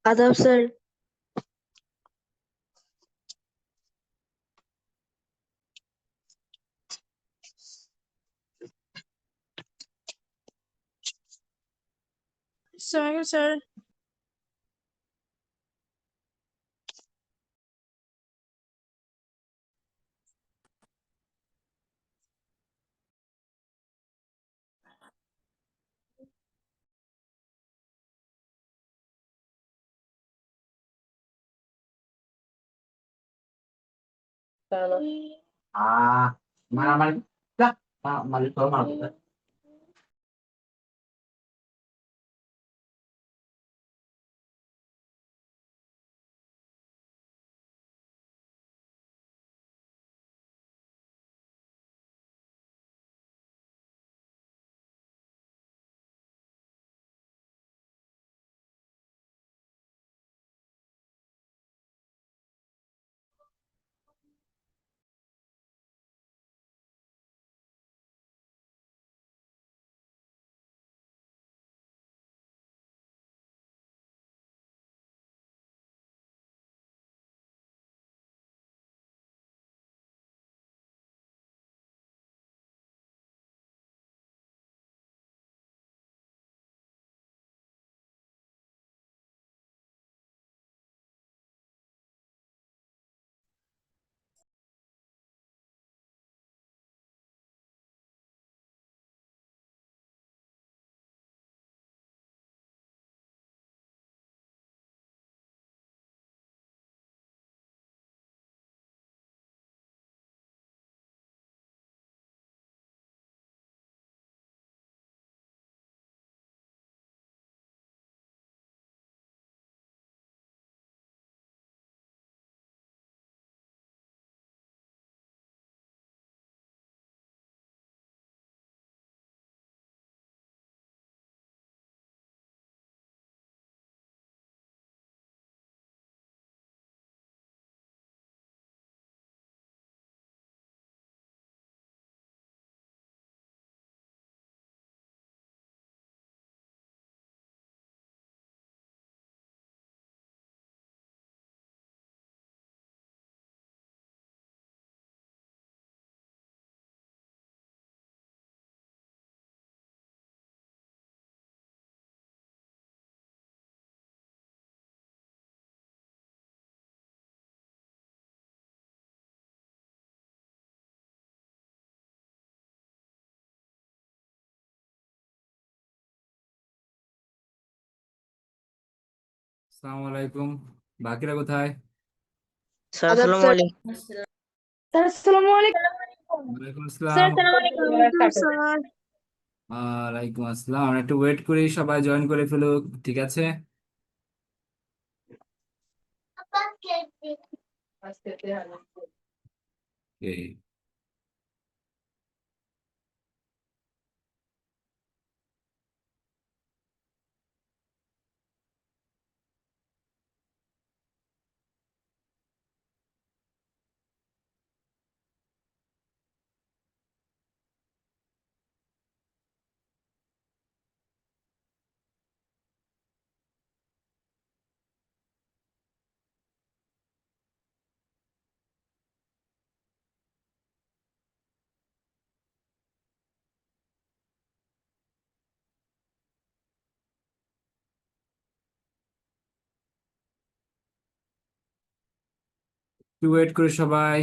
आदाब sir. Sorry, sir. মারামারি যা, মারামারি তো মারবো না। আসসালামু আলাইকুম। বাকিরা কোথায়? सर अस्सलाम वालेकुम। Sir, assalamu alaikum. ওয়ালাইকুম Sir, আসসালাম। assalamu alaikum, sir. ওয়ালাইকুম আসসালাম। আমরা একটু ওয়েট করি, সবাই জয়েন করে ফেলুক। ঠিক আছে, এই একটু ওয়েট করি সবাই।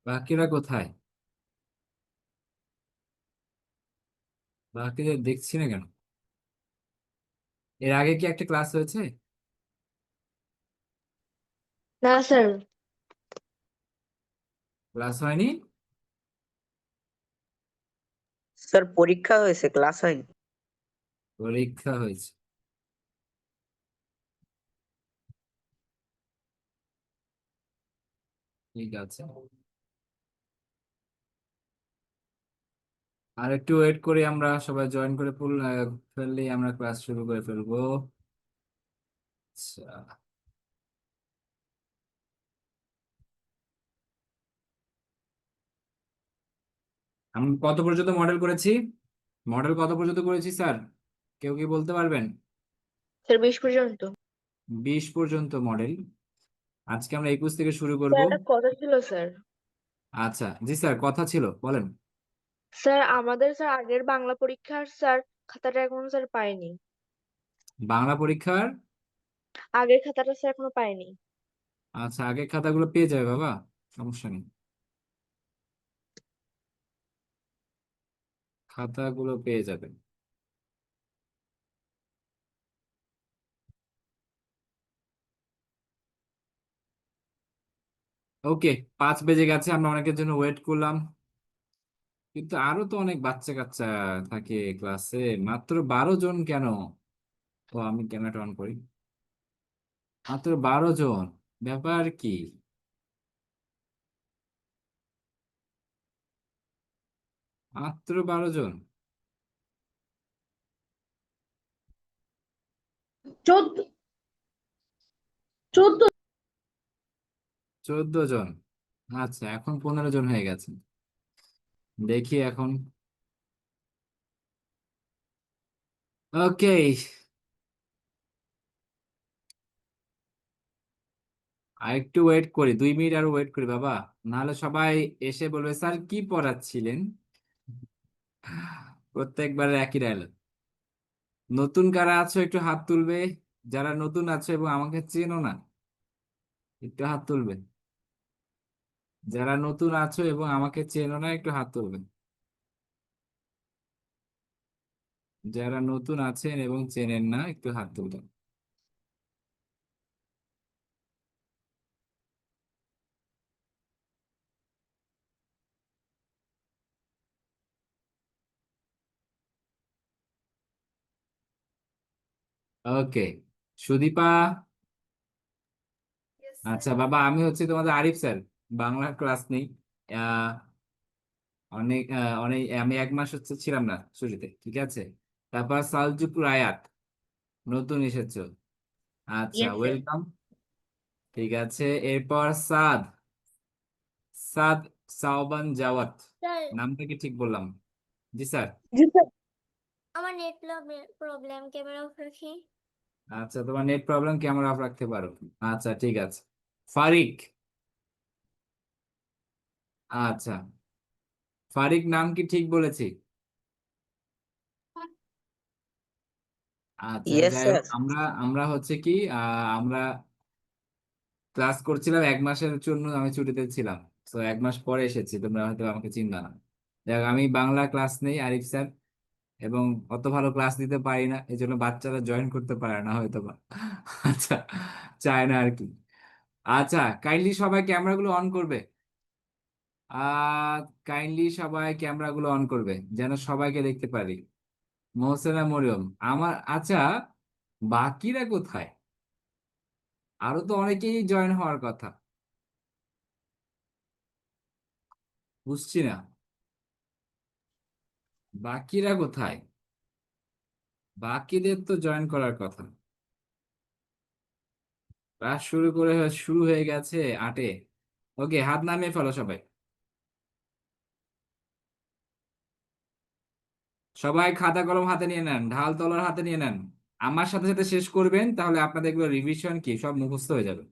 বাকিরা কোথায়? বাকিদের দেখছি না কেন? এর আগে কি একটা ক্লাস হয়েছে? না স্যার। ক্লাস হয়নি? স্যার পরীক্ষা হয়েছে, ক্লাস হয়নি। পরীক্ষা হয়েছে। ঠিক আছে, আর একটু ওয়েট করি, আমরা সবাই জয়েন করে ফেললেই আমরা ক্লাস শুরু করে ফেলবো। আচ্ছা, আমি কত পর্যন্ত মডেল করেছি? মডেল কত পর্যন্ত করেছি স্যার? কেউ কি বলতে পারবেন? স্যার 20 পর্যন্ত। 20 পর্যন্ত মডেল। আজকে আমরা 21 থেকে শুরু করব। স্যার একটা কথা ছিল স্যার। আচ্ছা, জি স্যার, কথা ছিল, বলেন। স্যার আমাদের স্যার আগের বাংলা পরীক্ষার স্যার খাতাটা এখনো স্যার পাইনি। বাংলা পরীক্ষার? আগের খাতাটা স্যার এখনো পাইনি। আচ্ছা, আগের খাতাগুলো পেয়ে যাবে বাবা, সমস্যা নেই, খাতাগুলো পেয়ে যাবেন। ওকে, 5 বেজে গেছে, আমরা অনেকের জন্য ওয়েট করলাম, কিন্তু আরো তো অনেক বাচ্চা কাচ্চা থাকে ক্লাসে, মাত্র 12 জন কেন? ও, আমি ক্যামেরাটা অন করি। মাত্র 12 জন, ব্যাপার কি? মাত্র 12 জন? 14 14। 14 জন? আচ্ছা, এখন 15 জন হয়ে গেছে, দেখি এখন। ওকে, আর একটু ওয়েট করি, 2 মিনিট আর ওয়েট করি বাবা, নাহলে সবাই এসে বলবে স্যার কি পড়াচ্ছিলেন, প্রত্যেকবার একই ডায়লগ। নতুন কারা আছো একটু হাত তুলবে, যারা নতুন আছো এবং আমাকে চেনো না, একটু হাত তুলবে। যারা নতুন আছো এবং আমাকে চেনো না একটু হাত তুলবেন। যারা নতুন আছেন এবং চেনেন না একটু হাত তুলবেন। ওকে, সুদীপা। আচ্ছা বাবা, আমি হচ্ছে তোমাদের আরিফ স্যার, বাংলা ক্লাস নেই। আহ, অনেক আমি 1 মাস হচ্ছে ছিলাম না ছুটিতে, ঠিক আছে। তারপর সালজুক রায়াত, নতুন এসেছো, আচ্ছা ইয়েস স্যার। ওয়েলকাম। ঠিক আছে, এরপর সাদ, সাদ সাওবান জাওয়াত, স্যার, নামটা কি ঠিক বললাম? জি স্যার। জি স্যার। আমার নেট প্রবলেম, ক্যামেরা অফ রাখি। আচ্ছা, তোমার নেট প্রবলেম, ক্যামেরা অফ রাখতে পারো। আচ্ছা ঠিক আছে, ফারিক। আচ্ছা, ফারিক নাম কি ঠিক বলেছি? আচ্ছা, ইয়েস যাই হোক, স্যার। আমরা আমরা হচ্ছে কি আমরা ক্লাস করছিলাম 1 মাসের জন্য, আমি ছুটিতে ছিলাম, তো 1 মাস পরে এসেছি, তোমরা হয়তো আমাকে চিনবা না। দেখ, আমি বাংলা ক্লাস নেই আরিফ স্যার, এবং অত ভালো ক্লাস দিতে পারি না, এই জন্য বাচ্চারা জয়েন করতে পারে না হয়তো বা। আচ্ছা, চায় না আর কি। আচ্ছা, কাইন্ডলি সবাই ক্যামেরাগুলো অন করবে। কাইন্ডলি সবাই ক্যামেরাগুলো অন করবে, যেন সবাইকে দেখতে পারি। মোহসেনা মরিয়ম আমার, আচ্ছা, বাকিরা কোথায়? আরো তো অনেকেই জয়েন হওয়ার কথা, বুঝছি না, বাকিরা কোথায়? বাকিদের তো জয়েন করার কথা। ক্লাস শুরু হয়ে গেছে 8-এ। ওকে, হাত নামিয়ে ফেলো সবাই। সবাই খাতা কলম হাতে নিয়ে নেন, ঢাল তলোয়ার হাতে নিয়ে নেন, আমার সাথে সাথে শেষ করবেন, তাহলে আপনাদের এগুলো রিভিশন কি সব মুখস্থ হয়ে যাবে।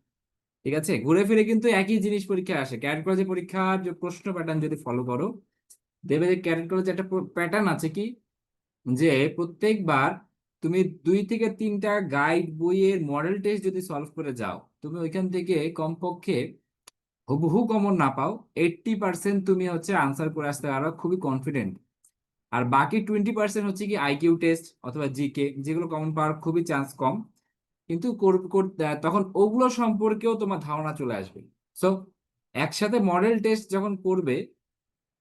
ঠিক আছে, ঘুরে ফিরে কিন্তু একই জিনিস পরীক্ষায় আসে, ক্যাডেট কলেজে পরীক্ষার যে প্রশ্ন প্যাটার্ন যদি ফলো করো, দেখবে যে ক্যাডেট কলেজে একটা প্যাটার্ন আছে কি, যে প্রত্যেকবার তুমি 2 থেকে 3টা গাইড বইয়ের মডেল টেস্ট যদি সলভ করে যাও, তুমি ওইখান থেকে কমপক্ষে হুবহু কমন না পাও, 80% তুমি হচ্ছে আনসার করে আসতে পারো খুবই কনফিডেন্ট। আর বাকি 20% হচ্ছে কি আইকিউ টেস্ট অথবা জিকে, যেগুলো কমন পাওয়ার খুবই চান্স কম, কিন্তু তখন ওগুলো সম্পর্কেও তোমার ধারণা চলে আসবে। সো একসাথে মডেল টেস্ট যখন করবে,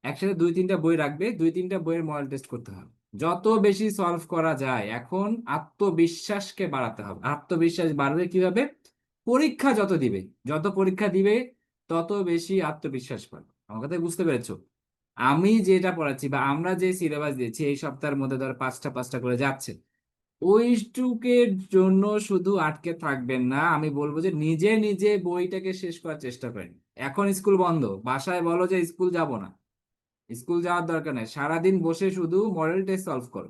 একসাথে 2-3টা বই রাখবে, 2-3টা বইয়ের মডেল টেস্ট করতে হবে। যত বেশি সলভ করা যায়, এখন আত্মবিশ্বাসকে বাড়াতে হবে। আত্মবিশ্বাস বাড়বে কিভাবে? পরীক্ষা যত দিবে, যত পরীক্ষা দিবে তত বেশি আত্মবিশ্বাস পাবে। আমার কথা বুঝতে পেরেছো? আমি যেটা পড়াচ্ছি বা আমরা যে সিলেবাস দিয়েছি এই সপ্তাহের মধ্যে ধর 5টা 5টা করে যাচ্ছে, ওইটুকের জন্য শুধু আটকে থাকবেন না। আমি বলবো যে নিজে নিজে বইটাকে শেষ করার চেষ্টা করেন। এখন স্কুল বন্ধ, বাসায় বলো যে স্কুল যাব না, স্কুল যাওয়ার দরকার নেই, সারাদিন বসে শুধু মডেল টেস্ট সলভ করো।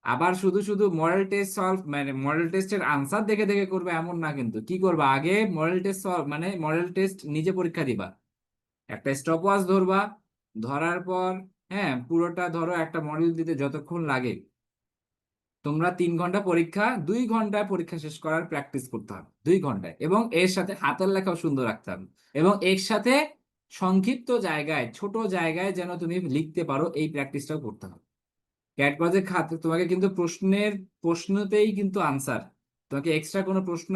আবার শুধু শুধু মডেল টেস্ট সলভ মানে মডেল টেস্টের আনসার দেখে দেখে করবে এমন না, কিন্তু কি করবা, আগে মডেল টেস্ট সলভ মানে মডেল টেস্ট নিজে পরীক্ষা দিবা, একটা স্টপ ওয়াচ ধরবা, ধরার পর হ্যাঁ পুরোটা ধরো, একটা মডেল দিতে যতক্ষণ লাগে, তোমরা 3 ঘন্টা পরীক্ষা, 2 ঘন্টায় পরীক্ষা শেষ করার প্র্যাকটিস করতে হবে, 2 ঘন্টায়, এবং এর সাথে হাতের লেখাও সুন্দর রাখতে হবে, এবং এর সাথে সংক্ষিপ্ত জায়গায়, ছোট জায়গায় যেন তুমি লিখতে পারো, এই প্র্যাকটিসটাও করতে হবে। ক্যাট কলেজের খাতে তোমাকে কিন্তু প্রশ্নতেই কিন্তু আনসার, তোমাকে এক্সট্রা কোনো প্রশ্ন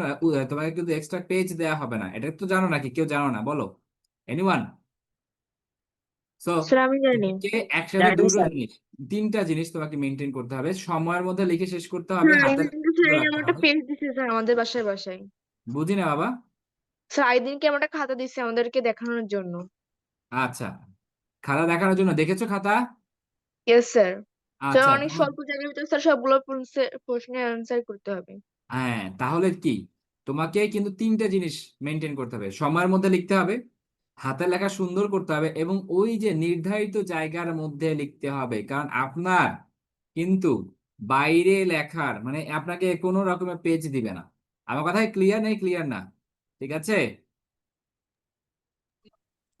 তোমাকে কিন্তু এক্সট্রা পেজ দেওয়া হবে না। এটা তো জানো নাকি? কেউ জানো না বলো? এনিওয়ান? সো স্যার আমি জানি। তোমাকে একসাথে জানি দুটো স্যার। জিনিস, 3টা জিনিস তোমাকে মেনটেন করতে হবে: সময়ের মধ্যে লিখে শেষ করতে হবে, স্যার হাতে আইদিনকে স্যার এই রাখতে আমার একটা হবে। পেজ দিছে স্যার আমাদের বাসায় বাসায়। বুঝি না বাবা। স্যার আইদিনকে আমার একটা খাতা দিচ্ছে আমাদেরকে দেখানোর জন্য। আচ্ছা, খাতা দেখানোর জন্য দেখেছো খাতা? Yes sir. স্যার আচ্ছা অনেক তাহলে, স্বল্প জায়গার ভিতরে স্যার সবগুলো প্রশ্নের অ্যান্সার করতে হবে। হ্যাঁ তাহলে কি, তোমাকে কিন্তু 3টে জিনিস মেনটেন করতে হবে: সময়ের মধ্যে লিখতে হবে, হাতের লেখা সুন্দর করতে হবে, এবং ওই যে নির্ধারিত জায়গার মধ্যে লিখতে হবে। কারণ আপনার কিন্তু বাইরে লেখার মানে আপনাকে কোনো রকমের পেজ দিবে না। আমার কথায় ক্লিয়ার নেই? ক্লিয়ার না? ঠিক আছে,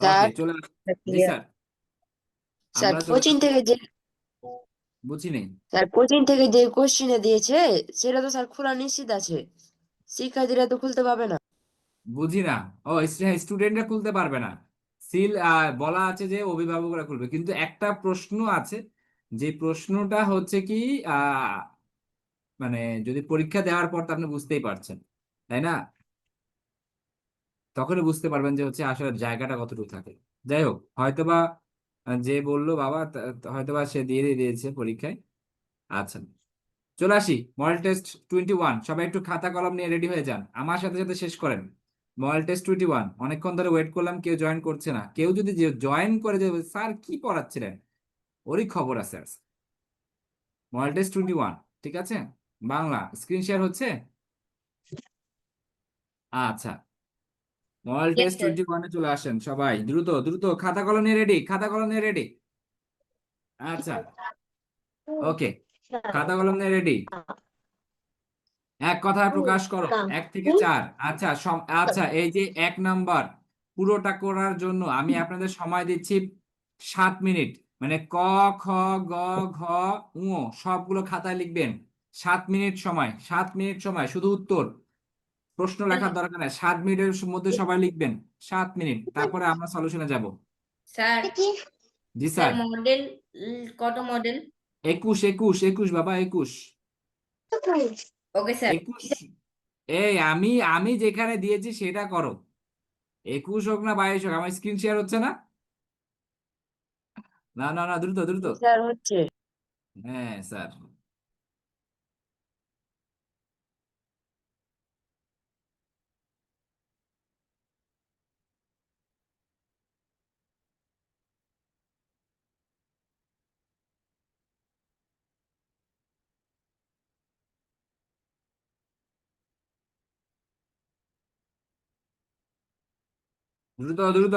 ওকে স্যার চলে জি ক্লিয়ার। স্যার, স্যার আমরা চলে কোচিং আসি। থেকে যে বুঝি নেই। স্যার কোচিং থেকে যে কোশ্চিনে দিয়েছে সেটা তো স্যার খোলা নিশ্চিত আছে, শিক্ষার্থীরা তো খুলতে পাবে না। বুঝি না। ও, স্টুডেন্টরা খুলতে পারবে না, সিল বলা আছে যে অভিভাবকরা খুলবে, কিন্তু একটা প্রশ্ন আছে, যে প্রশ্নটা হচ্ছে কি আহ মানে যদি পরীক্ষা দেওয়ার পর তো আপনি বুঝতেই পারছেন, তাই না? তখনই বুঝতে পারবেন যে হচ্ছে আসলে জায়গাটা কতটুকু থাকে। যাই হোক, হয়তোবা যে বললো বাবা হয়তোবা সে দিয়ে দিয়েছে পরীক্ষায়। আচ্ছা, চলে আসি মডেল টেস্ট 21। সবাই একটু খাতা কলম নিয়ে রেডি হয়ে যান, আমার সাথে সাথে শেষ করেন। মডেল টেস্ট 21, অনেকক্ষণ ধরে ওয়েট করলাম, কেউ জয়েন করছে না। কেউ যদি জয়েন করে যে স্যার কি পড়াচ্ছিলেন, ওরই খবর আছে। মডেল টেস্ট 21, ঠিক আছে? বাংলা স্ক্রিন শেয়ার হচ্ছে? আচ্ছা, মডেল Yes, টেস্ট sir. 21-এ চলে আসেন সবাই, দ্রুত দ্রুত খাতা কলম নিয়ে রেডি, খাতা কলম নিয়ে রেডি। আচ্ছা, ওকে, খাতা কলম নিয়ে রেডি। এক কথায় প্রকাশ করো, 1 থেকে 4। আচ্ছা আচ্ছা, এই যে 1 নাম্বার পুরোটা করার জন্য আমি আপনাদের সময় দিচ্ছি 7 মিনিট। মানে ক, খ, গ, ঘ, ঙ সবগুলো খাতায় লিখবেন। 7 মিনিট সময়, 7 মিনিট সময়, শুধু উত্তর, প্রশ্ন লেখার দরকার নেই। 7 মিনিটের মধ্যে সবাই লিখবেন, 7 মিনিট, তারপরে আমরা সলিউশনে যাব। স্যার জি স্যার স্যার। মডেল কত মডেল? 21 21 21 বাবা, 21। Okay sir. 21, এই আমি আমি যেখানে দিয়েছি সেটা করো। 21 হোক না 22 হোক, আমার স্ক্রিন শেয়ার হচ্ছে না? না না না, দ্রুত দ্রুত। স্যার হচ্ছে। হ্যাঁ স্যার। দ্রুত দ্রুত,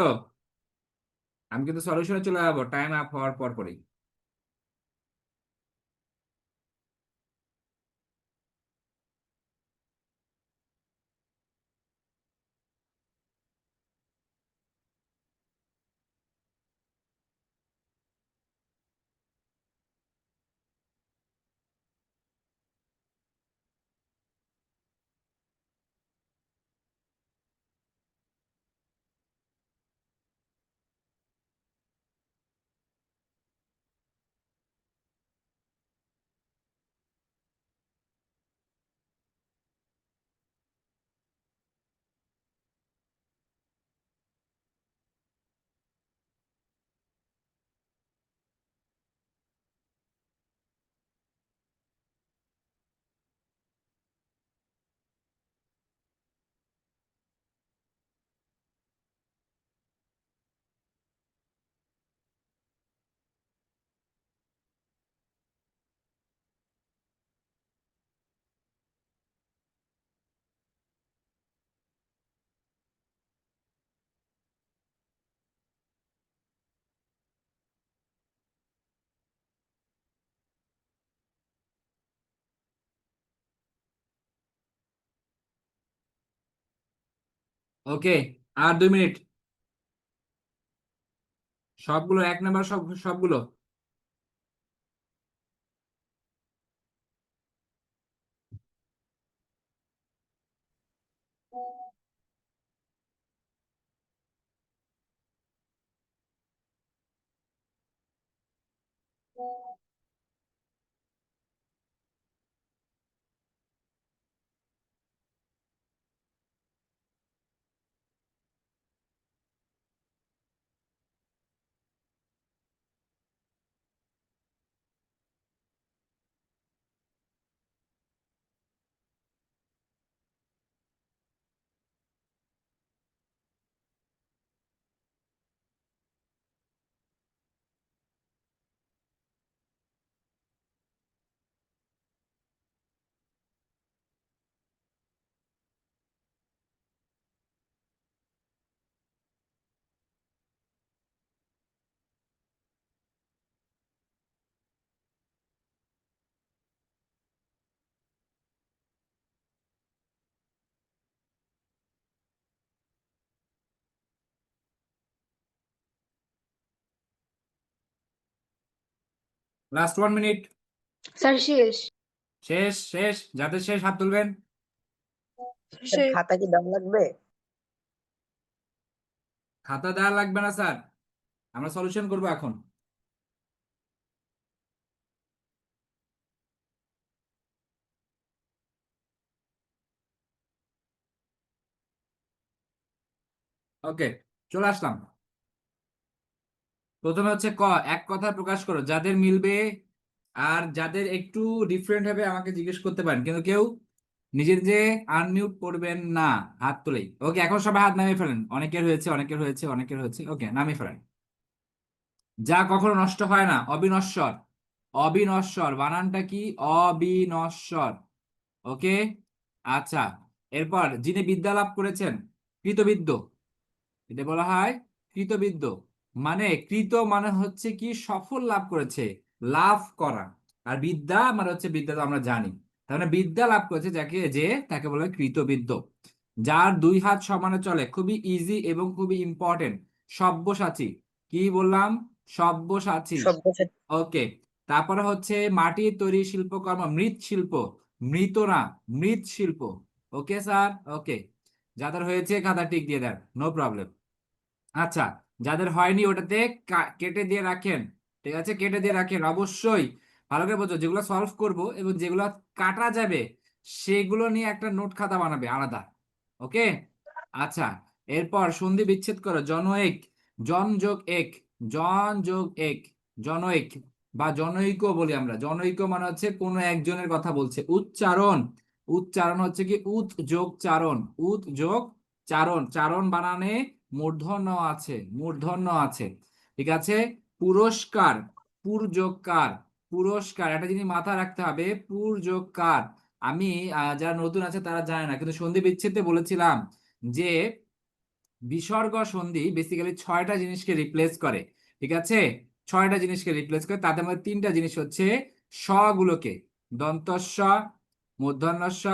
আমি কিন্তু সলিউশনে চলে যাবো টাইম আপ হওয়ার পর পরই। ওকে, আর 2 মিনিট। সবগুলো 1 নাম্বার, সবগুলো। Last 1 minute. স্যার শেষ। শেষ, শেষ, যাদের শেষ হাত তুলবেন। স্যার শেষ। খাতা কি দেওয়া লাগবে? খাতা দেওয়া লাগবে না স্যার, আমরা সলিউশন করবো এখন। ওকে, চলে আসলাম। প্রথমে হচ্ছে এক কথা প্রকাশ করো, যাদের মিলবে আর যাদের একটু ডিফারেন্ট হবে আমাকে জিজ্ঞেস করতে পারেন, কিন্তু কেউ নিজের যে আনমিউট করবেন না, হাত তুলেই। ওকে, এখন সবাই হাত নামিয়ে ফেলেন। অনেকের হয়েছে, অনেকের হয়েছে, অনেকের হয়েছে। ওকে, নামিয়ে ফেলেন। যা কখনো নষ্ট হয় না, অবিনশ্বর। অবিনশ্বর বানানটা কি? অবিনশ্বর। ওকে, আচ্ছা। এরপর যিনি বিদ্যা লাভ করেছেন, কৃতবিদ্য। এটা বলা হয় কৃতবিদ্য। মানে কৃত মানে হচ্ছে কি সফল লাভ করেছে, লাভ করা। আর বিদ্যা মানে হচ্ছে, বিদ্যা তো আমরা জানি। তার মানে বিদ্যা লাভ করেছে যাকে, যে তাকে বলে কৃতবিদ্য। যার 2 হাত সমানে চলে, খুবই ইজি এবং খুবই ইম্পর্টেন্ট। সব্যসাচী। কি বললাম? সব্যসাচী। সব্যসাচী। ওকে। তারপরে হচ্ছে মাটির তৈরি শিল্পকর্ম, মৃৎশিল্প। মৃত না, মৃৎশিল্প। ওকে স্যার, ওকে। যাদের হয়েছে খাতা টিক দিয়ে দেন, নো প্রবলেম। আচ্ছা, যাদের হয়নি ওটাতে কেটে দিয়ে রাখেন। ঠিক আছে, কেটে দিয়ে রাখেন অবশ্যই। ভালো করে বোঝো, যেগুলো সলভ করব এবং যেগুলো কাটা যাবে সেগুলো নিয়ে একটা নোট খাতা বানাবে আলাদা। ওকে, আচ্ছা। এরপর সন্ধি বিচ্ছেদ করো, জনৈক। জন যোগ এক, জন যোগ এক, জনৈক। বা জনৈক বলি আমরা। জনৈক মানে হচ্ছে কোনো একজনের কথা বলছে। উচ্চারণ। উচ্চারণ হচ্ছে কি উত যোগ চারণ, উত যোগ চারণ। চারণ বানানে মূর্ধন্য আছে, মূর্ধন্য আছে। ঠিক আছে। পুরস্কার। পুর যোগ কার, পুরস্কার। একটা জিনিস মাথায় রাখতে হবে, পুর যোগ কার। আমি যারা নতুন আছে তারা জানে না, কিন্তু সন্ধি বিচ্ছেদে বলেছিলাম যে বিসর্গ সন্ধি বেসিক্যালি 6টা জিনিসকে রিপ্লেস করে। ঠিক আছে, 6টা জিনিসকে রিপ্লেস করে। তাদের মধ্যে 3টা জিনিস হচ্ছে স গুলোকে, দন্তস্ব, মূর্ধন্যস্ব,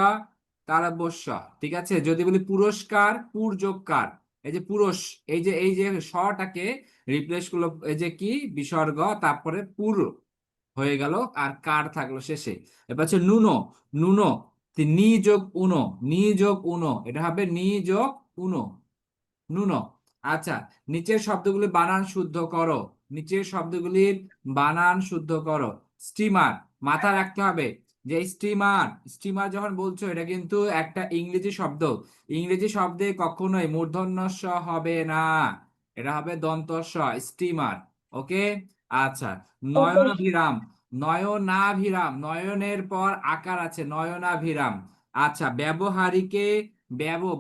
তালব্যস্য। ঠিক আছে, যদি বলি পুরস্কার, পুর যোগ কার। এই যে পুরুষ, এই যে সটাকে রিপ্লেস করলো, এই যে কি বিসর্গ, তারপরে পুর হয়ে গেল, আর কার থাকলো শেষে। এবার হচ্ছে নুনো। নুনো, নি যোগ উনো, নি যোগ উনো, এটা হবে নি যোগ উনো, নুনো। আচ্ছা, নিচের শব্দগুলি বানান শুদ্ধ করো। নিচের শব্দগুলির বানান শুদ্ধ করো। স্টিমার, মাথা রাখতে হবে যে স্টিমার, স্টিমার যখন বলছো এটা কিন্তু একটা ইংরেজি শব্দ। ইংরেজি শব্দে কখনোই মূর্ধন্য ষ হবে না, এটা হবে দন্ত স, স্টিমার। ওকে, আচ্ছা। ওকে। নয়নাভিরাম। নয়নাভিরাম, নয়নের পর আকার আছে, নয়নাভিরাম। আচ্ছা, ব্যবহারিকে।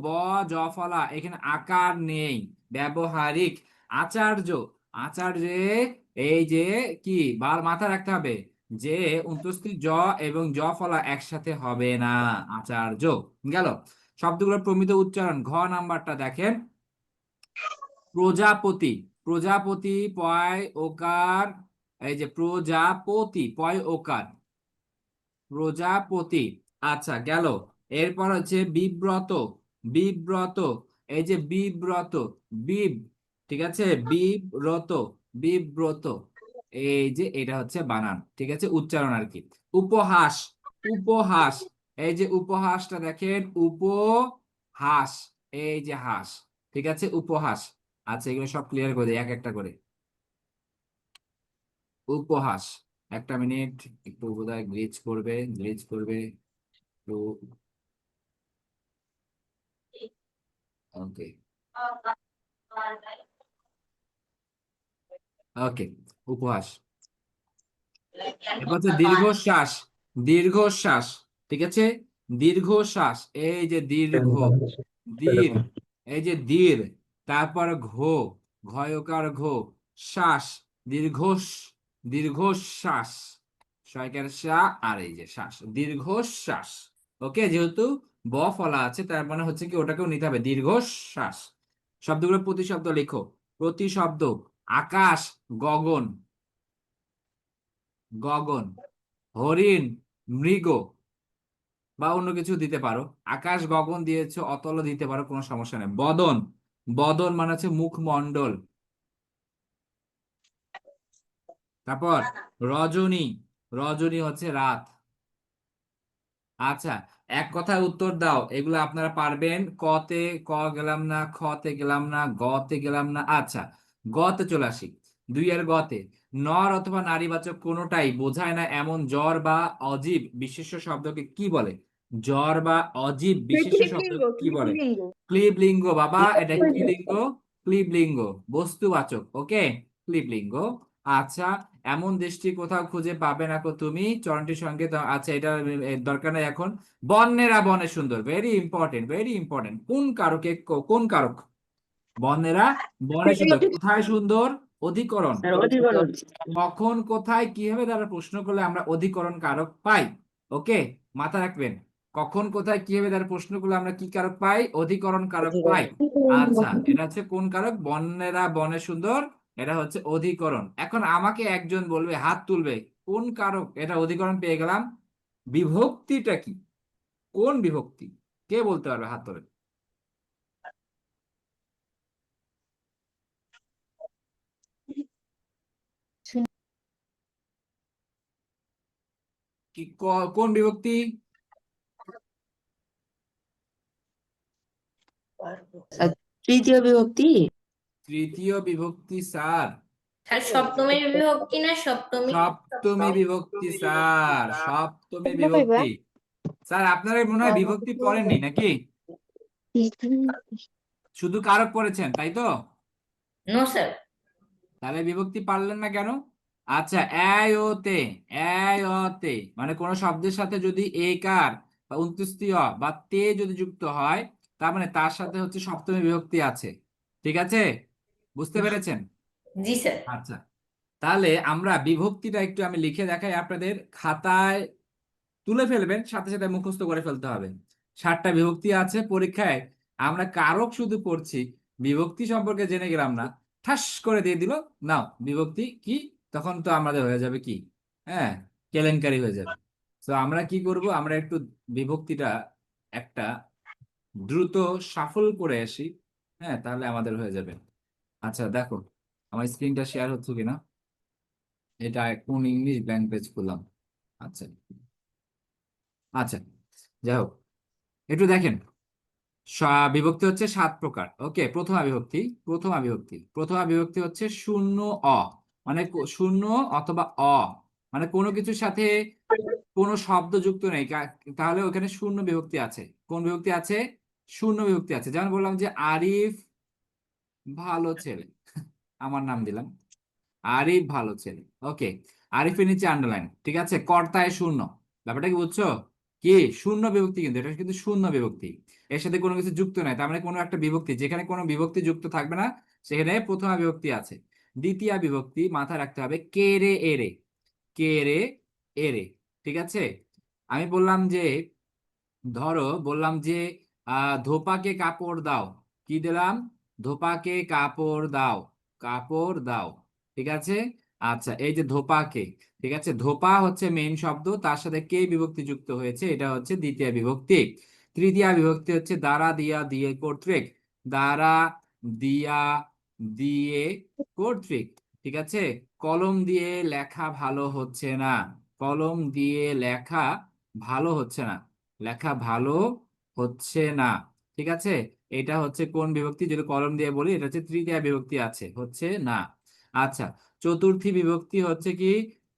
ব জফলা, এখানে আকার নেই, ব্যবহারিক। আচার্য। আচার্য, এই যে কি মাথা রাখতে হবে যে অন্তস্থিত জ এবং জ ফলা একসাথে হবে না, আচার্য। গেল। শব্দগুলোর প্রমিত উচ্চারণ, ঘ নাম্বারটা দেখেন। প্রজাপতি। প্রজাপতি, পয় ওকার। এই যে প্রজাপতি, পয় ওকার, প্রজাপতি। আচ্ছা, গেল। এরপর হচ্ছে বিব্রত। বিব্রত, এই যে বিব্রত, বিব, ঠিক আছে, বিব্রত, বিব্রত, এই যে এটা হচ্ছে বানান, ঠিক আছে, উচ্চারণ আর কি। উপহাস, উপহাস, এই যে উপহাসটা দেখেন, উপহাস, এই যে হাস, ঠিক আছে, উপহাস। আচ্ছা, এগুলো সব ক্লিয়ার করে দিই এক একটা করে। উপহাস, একটা মিনিট, একটু বোধহয় গ্লিচ করবে, গ্লিচ করবে একটু। ওকে, ওকে, উপহাস। এরপর হচ্ছে দীর্ঘশ্বাস, দীর্ঘশ্বাস, ঠিক আছে, দীর্ঘশ্বাস, এই যে দীর্ঘ, দীর, এই যে দীর, তারপর ঘো, ঘয়কার ঘো, শ্বাস, দীর্ঘ, দীর্ঘশ্বাস, শয়কার শা, আর এই যে শ্বাস, দীর্ঘশ্বাস। ওকে, যেহেতু ব ফলা আছে তার মানে হচ্ছে কি ওটাকেও নিতে হবে, দীর্ঘশ্বাস। শব্দগুলো প্রতিশব্দ লেখো। প্রতিশব্দ, আকাশ, গগন, গগন, হরিণ, মৃগ, বা অন্য কিছু দিতে পারো। আকাশ গগন দিয়েছো, অতল দিতে পারো, কোনো সমস্যা নেই। বদন, বদন মানে হচ্ছে মুখমণ্ডল। তারপর রজনী, রজনী হচ্ছে রাত। আচ্ছা, এক কথায় উত্তর দাও, এগুলো আপনারা পারবেন। কতে ক গেলাম না, খতে গেলাম না, গতে গেলাম না। আচ্ছা, গতে চলে আসি। 2 এর গতে, নর অথবা নারীবাচক কোনোটাই বোঝায় না এমন জ্বর বা অজীব বিশেষ্য শব্দকে কি বলে? জ্বর বা অজীব বিশেষ্য শব্দ ক্লিবলিঙ্গ, কি বলে? ক্লিবলিঙ্গ। ক্লীবলিঙ্গ বাবা, এটা কি লিঙ্গ? ক্লীবলিঙ্গ, বস্তুবাচক। ওকে, ক্লীবলিঙ্গ। আচ্ছা, এমন দেশটি কোথাও খুঁজে পাবে না কো তুমি, চরণটির সঙ্গে আচ্ছা, এটা দরকার নাই এখন। বন্যেরা বনে সুন্দর, ভেরি ইম্পর্টেন্ট, ভেরি ইম্পর্টেন্ট। কোন কারকে, কোন কারক? বন্যেরা বনে সুন্দর, কোথায় সুন্দর? অধিকরণ। স্যার অধিকরণ। কখন, কোথায়, কিভাবে দ্বারা প্রশ্ন করলে আমরা অধিকরণ কারক পাই। ওকে, মাথা রাখবেন। কখন, কোথায়, কিভাবে দ্বারা প্রশ্ন করলে আমরা কি কারক পাই? অধিকরণ কারক পাই। আচ্ছা, এটা হচ্ছে কোন কারক? বন্যেরা বনে সুন্দর, এটা হচ্ছে অধিকরণ। এখন আমাকে একজন বলবে, হাত তুলবে, কোন কারক এটা অধিকরণ পেয়ে গেলাম? বিভক্তিটা কি? কোন বিভক্তি? কে বলতে পারবে? হাত তোলে। কি কোন বিভক্তি? স্যার তৃতীয় বিভক্তি। তৃতীয় বিভক্তি স্যার। স্যার সপ্তমী বিভক্তি না সপ্তমী? সপ্তমী বিভক্তি স্যার, সপ্তমী বিভক্তি। স্যার আপনারা মনে হয় বিভক্তি পড়েননি নাকি? শুধু কারক পড়েছেন তাই তো? No sir. তাহলে বিভক্তি পারলেন না কেন? আচ্ছা, এই ও তে, এই ও তে মানে কোন শব্দের সাথে যদি একার বা অন্ত্যেষ্টিয় বা তে যদি যুক্ত হয়, তার মানে তার সাথে হচ্ছে সপ্তমী বিভক্তি আছে। ঠিক আছে, বুঝতে পেরেছেন? জি স্যার। আচ্ছা, তাহলে আমরা বিভক্তিটা একটু আমি লিখে দেখাই আপনাদের, খাতায় তুলে ফেলবেন, সাথে সাথে মুখস্থ করে ফেলতে হবে। 7টা বিভক্তি আছে পরীক্ষায়, আমরা কারক শুধু পড়ছি, বিভক্তি সম্পর্কে জেনে গেলাম না, ঠাস করে দিয়ে দিল নাও বিভক্তি কি, তখন তো আমাদের হয়ে যাবে কি, হ্যাঁ, কেলেঙ্কারি হয়ে যাবে। তো আমরা কি করব, আমরা একটু বিভক্তিটা একটা দ্রুত সাফল করে আসি, হ্যাঁ, তাহলে আমাদের হয়ে যাবে। আচ্ছা দেখো, আমার স্ক্রিনটা শেয়ার হচ্ছে কিনা, এটা কোন ইংলিশ ব্ল্যাঙ্ক পেজ করলাম। আচ্ছা, আচ্ছা, যাই হোক, একটু দেখেন। বিভক্তি হচ্ছে 7 প্রকার। ওকে, প্রথমা বিভক্তি, প্রথমা বিভক্তি, প্রথমা বিভক্তি হচ্ছে শূন্য অ, মানে শূন্য অথবা অ, মানে কোনো কিছুর সাথে কোনো শব্দ যুক্ত নেই, তাহলে ওখানে শূন্য বিভক্তি আছে। কোন বিভক্তি আছে? শূন্য বিভক্তি আছে। যেমন বললাম যে আরিফ ভালো ছেলে, আমার নাম দিলাম, আরিফ ভালো ছেলে। ওকে, আরিফের নিচে আন্ডারলাইন, ঠিক আছে, কর্তায় শূন্য। ব্যাপারটা কি বুঝছো? কি শূন্য বিভক্তি, কিন্তু এটা কিন্তু শূন্য বিভক্তি, এর সাথে কোনো কিছু যুক্ত নাই, তার মানে কোনো একটা বিভক্তি, যেখানে কোনো বিভক্তি যুক্ত থাকবে না সেখানে প্রথমা বিভক্তি আছে। দ্বিতীয় বিভক্তি মাথায় রাখতে হবে, কে রে এরে, কে রে এরে, ঠিক আছে। আমি বললাম যে, ধরো বললাম যে ধোপাকে কাপড় দাও, কি দিলাম? ধোপাকে কাপড় দাও, কাপড় দাও, ঠিক আছে। আচ্ছা, এই যে ধোপাকে, ঠিক আছে, ধোপা হচ্ছে মেইন শব্দ, তার সাথে কে বিভক্তি যুক্ত হয়েছে, এটা হচ্ছে দ্বিতীয় বিভক্তি। তৃতীয় বিভক্তি হচ্ছে দ্বারা, দিয়া, দিয়ে, কর্তৃক, দ্বারা, দিয়া, দিয়ে, কর্তৃক। ঠিক আছে, কলম দিয়ে লেখা ভালো হচ্ছে না, কলম দিয়ে লেখা ভালো হচ্ছে না, লেখা ভালো হচ্ছে না। ঠিক আছে, এটা হচ্ছে কোন বিভক্তি? যদি কলম দিয়ে বলি, এটা হচ্ছে তৃতীয়া বিভক্তি আছে, হচ্ছে না। আচ্ছা, চতুর্থী বিভক্তি হচ্ছে কি?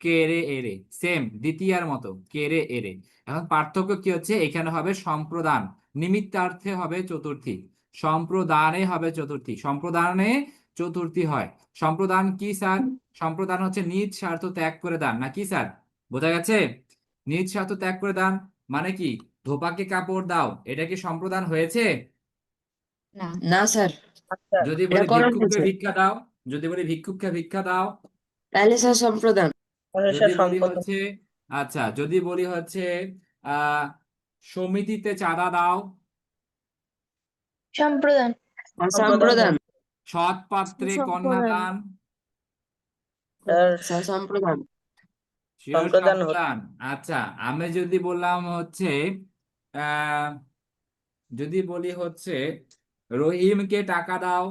কেরে এরে, সেম দ্বিতীয়ার মতো, কেরে এরে। এখন পার্থক্য কি হচ্ছে? এখানে হবে সম্প্রদান, নিমিত্তার্থে হবে চতুর্থী, সম্প্রদানে হবে চতুর্থী, সম্প্রদানে চতুর্থী হয়। সম্প্রদান কি স্যার? সম্প্রদান হচ্ছে নিজ স্বার্থ ত্যাগ করে দান, নাকি স্যার? বোঝা গেছে? নিজ স্বার্থ ত্যাগ করে দান মানে কি? ধোপাকে কাপড় দাও, এটা কি সম্প্রদান হয়েছে? না স্যার, আচ্ছা, যদি এটা বলি করণ ভিক্ষুককে হয়েছে, ভিক্ষা দাও, যদি বলি ভিক্ষুককে ভিক্ষা দাও, তাহলে স্যার সম্প্রদান। মানুষের যদি বলি সম্পদ। হচ্ছে, আচ্ছা যদি বলি হচ্ছে আহ সমিতিতে চাঁদা দাও, সম্প্রদান। সম্প্রদান। সৎ পাত্রে কন্যা সম্প্রদান। দান, স্যার, স্যার সম্প্রদান। শিওর সম্প্রদান হচ্ছে সম্প্রদান। আচ্ছা, আমি যদি বললাম হচ্ছে আহ যদি বলি হচ্ছে রহিমকে টাকা দাও,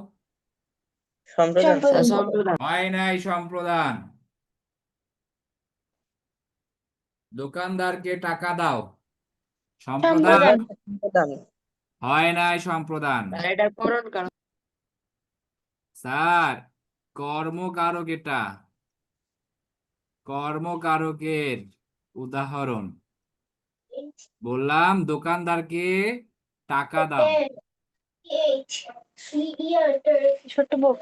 সম্প্রদান। স্যার সম্প্রদান। সম্প্রদান। হয় নাই সম্প্রদান। দোকানদারকে টাকা দাও, সম্প্রদান, সম্প্রদান। সম্প্রদান। হয় নাই সম্প্রদান। স্যার এটা করণ কারণ। স্যার, কর্মকারক, এটা কর্মকারকের উদাহরণ। বললাম দোকানদারকে টাকা দাও, ছোট্ট বউ।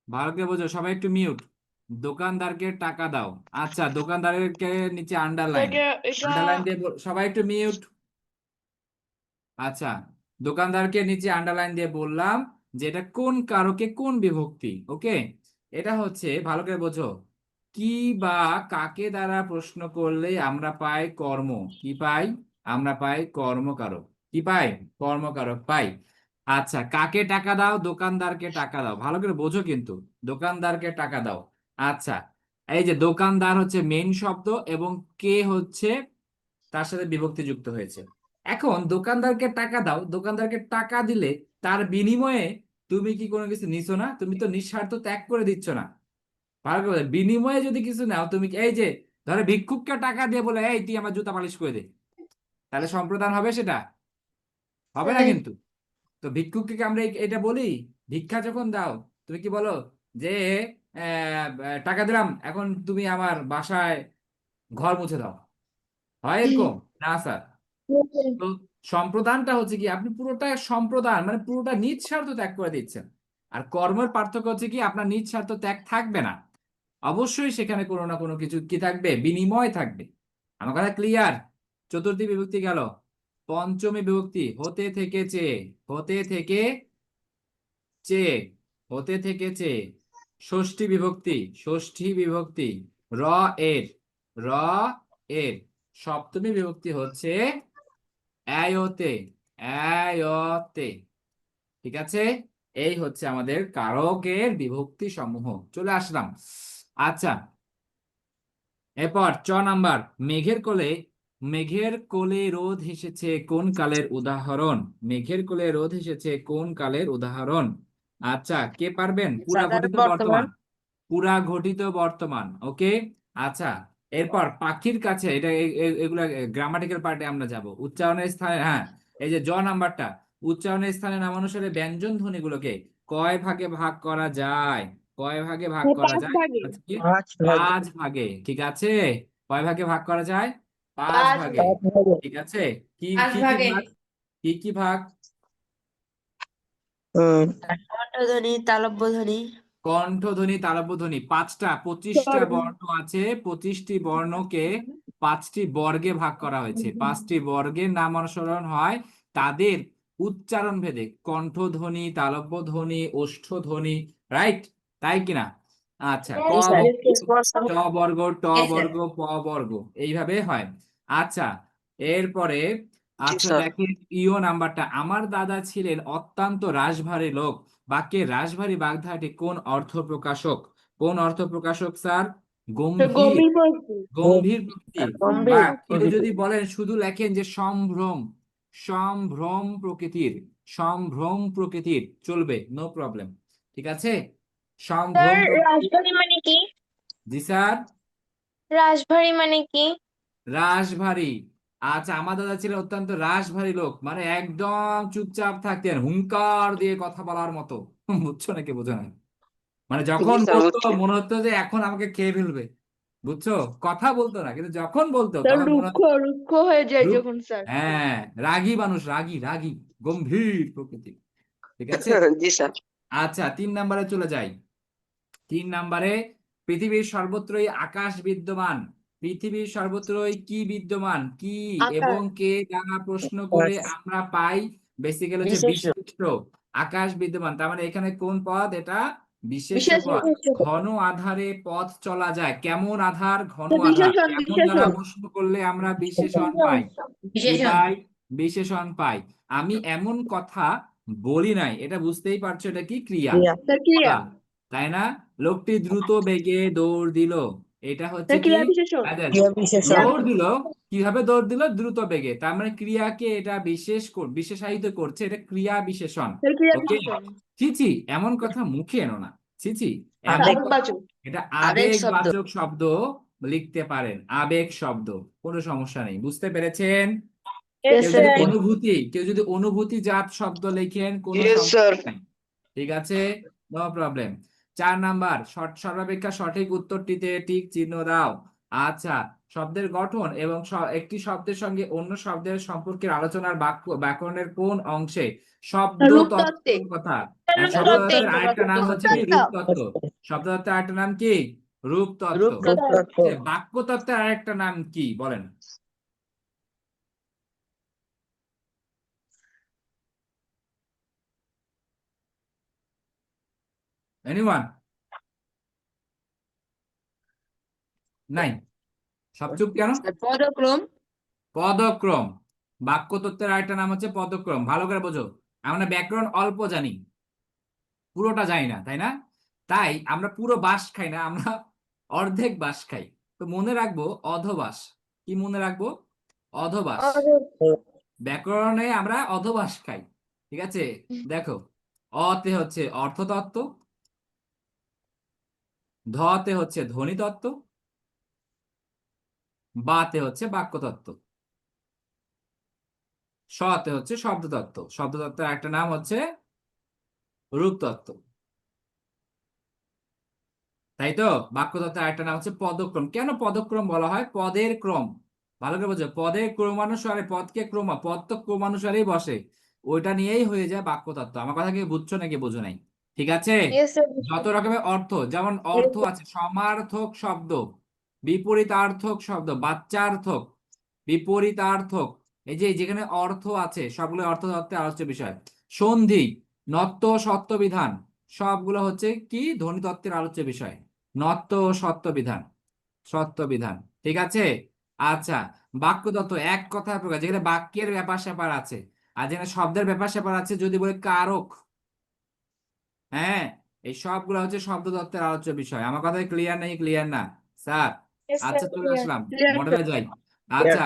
ভালো করে বোঝো, সবাই একটু মিউট। দোকানদারকে টাকা দাও। আচ্ছা, দোকানদারকে নিচে আন্ডারলাইন, আন্ডারলাইন দিয়ে সবাই একটু মিউট। আচ্ছা, দোকানদারকে নিচে আন্ডারলাইন দিয়ে বললাম যে এটা কোন কারকে কোন বিভক্তি। ওকে, এটা হচ্ছে, ভালো করে বোঝো, কি বা কাকে দ্বারা প্রশ্ন করলে আমরা পাই কর্ম, কি পাই? আমরা পাই কর্মকারক। কি পাই? কর্মকারক পাই। আচ্ছা, কাকে টাকা দাও? দোকানদারকে টাকা দাও, ভালো করে বোঝো কিন্তু, দোকানদারকে টাকা দাও। আচ্ছা, এই যে দোকানদার হচ্ছে মেইন শব্দ এবং কে হচ্ছে তার সাথে বিভক্তি যুক্ত হয়েছে। এখন দোকানদারকে টাকা দাও, দোকানদারকে টাকা দিলে তার বিনিময়ে তুমি কি কোনো কিছু নিছো না? তুমি তো নিঃস্বার্থ ত্যাগ করে দিচ্ছ না। ভালো করে বোঝো, বিনিময়ে যদি কিছু নাও, তুমি এই যে ধরো ভিক্ষুককে টাকা দিয়ে বলে এই তুই আমার জুতা পালিশ করে দে, তাহলে সম্প্রদান হবে? সেটা হবে না কিন্তু। তো ভিক্ষুককে আমরা এটা বলি, ভিক্ষা যখন দাও তুমি কি বলো যে টাকা দিলাম, এখন তুমি আমার বাসায় ঘর মুছে দাও, হয় এরকম? না স্যার। তো সম্প্রদানটা হচ্ছে কি, আপনি পুরোটা সম্প্রদান মানে পুরোটা নিজ স্বার্থ ত্যাগ করে দিচ্ছেন। আর কর্মের পার্থক্য হচ্ছে কি, আপনার নিজ স্বার্থ ত্যাগ থাকবে না, অবশ্যই সেখানে কোনো না কোনো কিছু কি থাকবে? বিনিময় থাকবে। আমার কথা ক্লিয়ার? চতুর্থী বিভক্তি গেল, পঞ্চমী বিভক্তি হতে থেকে চেয়ে, হতে থেকে চেয়ে, হতে থেকে চেয়ে। ষষ্ঠী বিভক্তি, ষষ্ঠী বিভক্তি র এর, র এর। সপ্তমী বিভক্তি হচ্ছে অ্যায়তে, অ্যায়তে। ঠিক আছে, এই হচ্ছে আমাদের কারকের বিভক্তি সমূহ। চলে আসলাম। আচ্ছা, এরপর নাম্বার, মেঘের কোলে, মেঘের কোলে রোদ হেসেছে কোন কালের উদাহরণ? মেঘের কোলে রোদ হেসেছে কোন কালের উদাহরণ? আচ্ছা, কে পারবেন? পুরা সাধারণ ঘটিত বর্তমান। বর্তমান, পুরা ঘটিত বর্তমান। ওকে, আচ্ছা, এরপর পাখির কাছে, এটা এগুলা গ্রামাটিক্যাল পার্টে আমরা যাব। উচ্চারণের স্থানে, হ্যাঁ, এই যে নাম্বারটা, উচ্চারণের স্থানে নামানুসারে ব্যঞ্জন ধ্বনিগুলোকে কয় ভাগে ভাগ করা যায়? কয় ভাগে ভাগ করা 5 যায়? ভাগে। আজকে 5 ভাগে। 5 ভাগে। ঠিক আছে, কয় ভাগে ভাগ করা যায়? 5 5 ভাগে। 5 ভাগে। ঠিক আছে, কি 5 কি কি ভাগে। ভাগ? কি কি ভাগ? কণ্ঠধ্বনি, তালব্যধ্বনি। কণ্ঠধ্বনি, তালব্যধ্বনি, 5টা, 25টা বর্ণ আছে, 25টি বর্ণকে 5টি বর্গে ভাগ করা হয়েছে। 5টি বর্গের নাম অনুসরণ হয় তাদের উচ্চারণ ভেদে, কণ্ঠধ্বনি, তালব্যধ্বনি, ওষ্ঠধ্বনি, রাইট? তাই কিনা? আচ্ছা, ক জি স্যার। বর্গ, ট বর্গ, ট বর্গ, প বর্গ, এইভাবে হয়। আচ্ছা, এরপরে, জি আচ্ছা স্যার। দেখেন নাম্বারটা, আমার দাদা ছিলেন অত্যন্ত রাশভারী লোক, বাক্যে রাশভারী বাগধারাটি কোন অর্থ প্রকাশক? কোন অর্থ প্রকাশক স্যার? গম্ভীর, গম্ভীর পরিস্থিতি। গম্ভীর প্রকৃতির। গম্ভীর বা কেউ প্রকৃতি। যদি বলেন, শুধু লেখেন যে সম্ভ্রম, সম্ভ্রম প্রকৃতির, সম্ভ্রম প্রকৃতির, চলবে, নো প্রবলেম। ঠিক আছে, স্যার সম্ভ্রম রাজবাড়ি মানে কি? জি স্যার, রাজবাড়ি মানে কি? রাশভারী। আচ্ছা, আমার দাদা ছিলেন অত্যন্ত রাশভারী লোক, মানে একদম চুপচাপ থাকতেন, হুংকার দিয়ে কথা বলার মতো। বুঝছো নাকি বোঝো না? মানে যখন বলতো মনে হতো যে এখন আমাকে খেয়ে ফেলবে, বুঝছো? কথা বলতো না, কিন্তু যখন বলতো স্যার তখন মনে রুক্ষ রুক্ষ হয়ে যায় রূপ, যখন স্যার। হ্যাঁ, রাগী মানুষ, রাগী রাগী, গম্ভীর প্রকৃতি। ঠিক আছে, জি স্যার। আচ্ছা 3 নম্বরে চলে যাই। 3 নম্বরে, পৃথিবীর সর্বত্রই আকাশ বিদ্যমান। পৃথিবীর সর্বত্রই কি বিদ্যমান, কি এবং আকাশ। কে দ্বারা প্রশ্ন করে আমরা পাই বেসিক্যালি হচ্ছে বিশেষ্য। বিশিষ্ট। আকাশ বিদ্যমান, তার মানে এখানে কোন পদ? এটা বিশেষ্য বিশেষ পদ। ঘন আধারে পথ চলা যায়, কেমন আধার? ঘন আধার। বিশেষণ কেমন দ্বারা বিশেষণ প্রশ্ন করলে আমরা বিশেষণ পাই? কি পাই? বিশেষণ পাই। আমি এমন কথা বলি নাই, এটা বুঝতেই পারছো, এটা কি? ক্রিয়া, স্যার ক্রিয়া। বলা, তাই না? লোকটি দ্রুত বেগে দৌড় দিল, এটা হচ্ছে স্যার কি? ক্রিয়া বিশেষণ। আচ্ছা, ক্রিয়া বিশেষণ। দৌড় দিল, কিভাবে দৌড় দিল? দ্রুত বেগে, তার মানে ক্রিয়াকে এটা বিশেষায়িত করছে, এটা ক্রিয়া বিশেষণ। স্যার ক্রিয়া ওকে, বিশেষণ। ছি, এমন কথা মুখে এনো না, ছি, এমন আবেগ। কথা, আবেগবাচক। এটা আবেগ শব্দ। আবেগবাচক শব্দ লিখতে পারেন, আবেগ শব্দ, কোনো সমস্যা নেই। বুঝতে পেরেছেন? Yes, কেউ sir. যদি অনুভূতি জাত শব্দ লেখেন, কোনো Yes, সমস্যা sir. নেই। ঠিক আছে, নো প্রবলেম। 4 নাম্বার, সর্বাপেক্ষা সঠিক উত্তরটিতে টিক চিহ্ন দাও। আচ্ছা, শব্দের গঠন এবং একটি শব্দের সঙ্গে অন্য শব্দের সম্পর্কের আলোচনার ব্যাকরণের কোন অংশে শব্দ রূপতত্ত্বে। তত্ত্বের কথা? শব্দ রূপতত্ত্বে। তত্ত্বের আরেকটা নাম হচ্ছে কি? রূপতত্ত্ব। শব্দ তত্ত্বের আরেকটা নাম কি? রূপতত্ত্ব। রূপতত্ত্ব। বাক্য তত্ত্বের আরেকটা নাম কি বলেন? এনিওয়ান? নাই, সব চুপ কেন? স্যার পদক্রম। পদক্রম। বাক্য তত্ত্বের আরেকটা নাম হচ্ছে পদক্রম, ভালো করে বোঝো। আমরা ব্যাকরণ অল্প জানি, পুরোটা জানি না, তাই না? তাই আমরা পুরো বাঁশ খাই না, আমরা অর্ধেক বাঁশ খাই। তো মনে রাখবো অধবাস। কি মনে রাখবো? অধবাস। ব্যাকরণে আমরা অধবাস খাই। ঠিক আছে, দেখো, অতে হচ্ছে অর্থতত্ত্ব, ধতে হচ্ছে ধ্বনিতত্ত্ব, বাতে হচ্ছে বাক্যতত্ত্ব, শতে হচ্ছে শব্দতত্ত্ব। শব্দতত্ত্বের একটা নাম হচ্ছে রূপতত্ত্ব, তাই তো? বাক্যতত্ত্বের আরেকটা নাম হচ্ছে পদক্রম। কেন পদক্রম বলা হয়? পদের ক্রম, ভালো করে বোঝো, পদের ক্রমানুসারে, পদ তো ক্রমানুসারেই বসে, ওইটা নিয়েই হয়ে যায় বাক্যতত্ত্ব। আমার কথা কি বুঝছো নাকি বোঝো নাই? ঠিক আছে, Yes, sir. যত রকমের অর্থ, যেমন অর্থ আছে, সমার্থক শব্দ, বিপরীতার্থক শব্দ, বাচ্চার্থক, বিপরীতার্থক, এই যে যেখানে অর্থ আছে সবগুলো অর্থতত্ত্বের আলোচ্য বিষয়। সন্ধি, নত্ব, সত্য বিধান, সবগুলো হচ্ছে কি? ধ্বনিতত্ত্বের আলোচ্য বিষয়। নত্ব ও সত্য বিধান, সত্য বিধান। ঠিক আছে, আচ্ছা, বাক্যতত্ত্ব এক কথা প্রকাশ, যেখানে বাক্যের ব্যাপার স্যাপার আছে, আর যেখানে শব্দের ব্যাপার স্যাপার আছে, যদি বলে কারক, হ্যাঁ, এই সবগুলো হচ্ছে শব্দতত্ত্বের আলোচ্য বিষয়। আমার কথা ক্লিয়ার নেই? ক্লিয়ার না স্যার? Yes, sir. আচ্ছা, চলে আসলাম Clear, মডেলে যাই। আচ্ছা,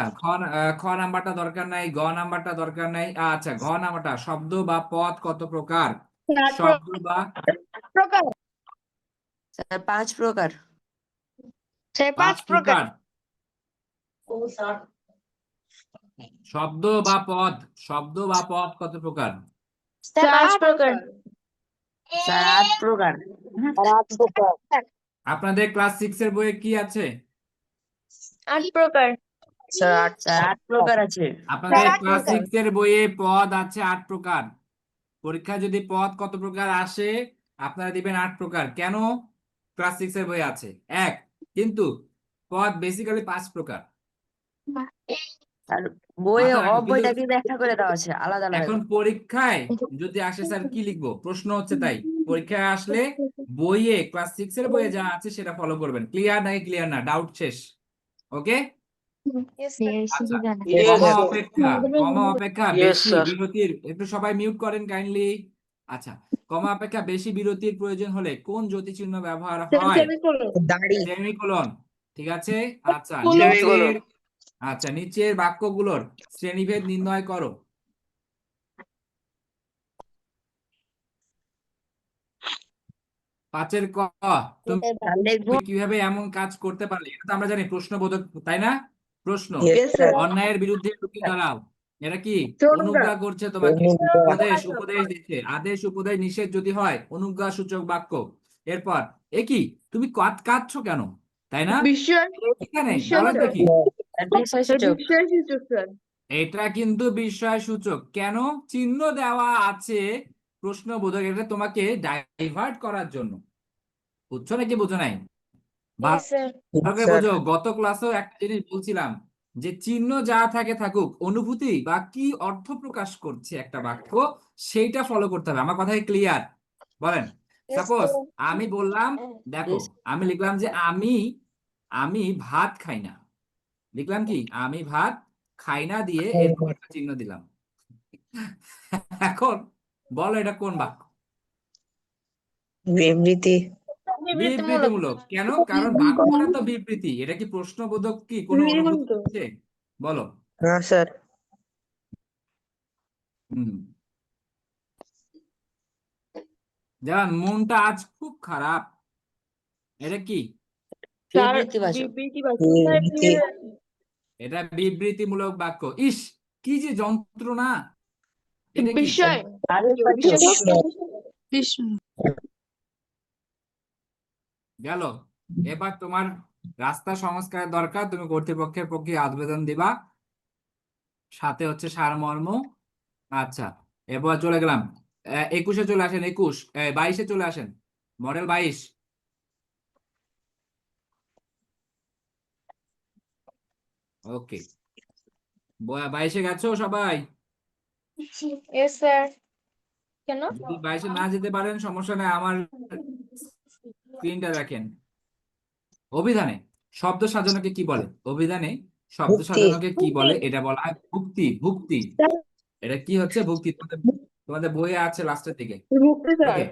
খ নাম্বারটা দরকার নাই, গ নাম্বারটা দরকার নাই। আচ্ছা, ঘ নাম্বারটা, শব্দ বা পদ কত প্রকার? শব্দ বা প্রকার। স্যার 5 প্রকার। স্যার 5 5 প্রকার। প্রকার। শব্দ বা পদ, কত প্রকার? স্যার 5 প্রকার। স্যার 8 প্রকার। আপনাদের ক্লাস 6 এর বইয়ে কি আছে? 8 প্রকার। স্যার স্যার 8 প্রকার আছে। আপনাদের আট ক্লাস প্রকার। 6 এর বইয়ে পদ আছে 8 প্রকার। পরীক্ষায় যদি পদ কত প্রকার আসে, আপনারা দিবেন 8 প্রকার। কেন? ক্লাস 6 এর বই আছে এক, কিন্তু পদ বেসিক্যালি 5 প্রকার। আর বইয়ে মাথায় রাখো, কিন্তু অবয়টাকে ব্যাখ্যা করে দেওয়া আছে আলাদা আলাদা। এখন পরীক্ষায় যদি আসে স্যার কি লিখবো, প্রশ্ন হচ্ছে তাই। পরীক্ষায় আসলে বইয়ে, ক্লাস 6 এর বইয়ে যা আছে সেটা ফলো করবেন। ক্লিয়ার নাকি ক্লিয়ার না? ডাউট শেষ? ওকে, Yes, sir. আচ্ছা, Yes, কমা অপেক্ষা Yes, বেশি sir. বিরতির, একটু সবাই মিউট করেন কাইন্ডলি। আচ্ছা, কমা অপেক্ষা বেশি বিরতির প্রয়োজন হলে কোন জ্যোতিচিহ্ন ব্যবহার হয়? সেমিকোলন। দাড়ি। সেমিকোলন। ঠিক আছে, আচ্ছা, সেমিকোলন। নিচের বাক্যগুলোর শ্রেণীভেদ নির্ণয় করো। 5-এর ক তুমি লিখবো। কিভাবে এমন কাজ করতে পারলে, এটা তো আমরা জানি প্রশ্নবোধক, তাই না? প্রশ্ন। Yes, Yes, sir. sir. অন্যায়ের বিরুদ্ধে রুখে দাঁড়াও, এটা কি? Throwing অনুজ্ঞা করছে তোমাকে, অনুজ্ঞা। উপদেশ দিচ্ছে, আদেশ উপদেশ নিষেধ যদি হয় অনুজ্ঞা সূচক বাক্য। এরপর কি তুমি কাঁদছো কেন, তাই না? বিস্ময় এখানে বিস্ময় বলেন sir. দেখি, বিষয়সূচক। বিস্ময় সূচক স্যার। এটা কিন্তু বিস্ময় সূচক। কেন? চিহ্ন দেওয়া আছে প্রশ্নবোধক, এটা তোমাকে ডাইভার্ট করার জন্য। বুঝছো নাকি বুঝো নাই? Yes, sir. ভালো করে স্যার বোঝো, গত ক্লাসেও একটা জিনিস বলছিলাম যে চিহ্ন যা থাকে থাকুক, অনুভূতি বা কি অর্থ প্রকাশ করছে একটা বাক্য সেইটা ফলো করতে হবে। আমার কথাই ক্লিয়ার? বলেন। Yes, suppose sir. আমি বললাম, দেখো Yes. আমি লিখলাম যে আমি ভাত খাই না, লিখলাম কি আমি ভাত খাই না দিয়ে এরকম একটা চিহ্ন দিলাম। এখন বলো এটা কোন বাক্য? বিবৃতি। বিবৃতিমূলক। কেন? কারণ বাক্যটা তো বিবৃতি। এটা কি প্রশ্নবোধক কি কোনো অনুভূতি আছে? বলো। না স্যার। হুম। যেমন মনটা আজ খুব খারাপ, এটা কি? স্যার বিবৃতিবাচক। বিবৃতি। এটা বিবৃতিমূলক বাক্য। ইস কি যে যন্ত্রণা, এটা কি? বিস্ময় গেল। এবার তোমার রাস্তা সংস্কারের দরকার, তুমি কর্তৃপক্ষের পক্ষে আবেদন দিবা, সাথে হচ্ছে সারমর্ম। আচ্ছা, এবার চলে গেলাম 21-এ চলে আসেন, 22-এ চলে আসেন, মডেল 22। ওকে, 22-এ গেছো সবাই? Yes, sir. কেন? যদি 22-এ না যেতে পারেন সমস্যা নেই, আমার স্ক্রিনটা দেখেন। অভিধানে শব্দ সাজানোকে কি বলে? অভিধানে শব্দ ভুক্তি। সাজানোকে কি বলে? এটা বলা হয় ভুক্তি। ভুক্তি, এটা কি হচ্ছে? ভুক্তি। তোমাদের বইয়ে আছে লাস্টের দিকে। ওকে,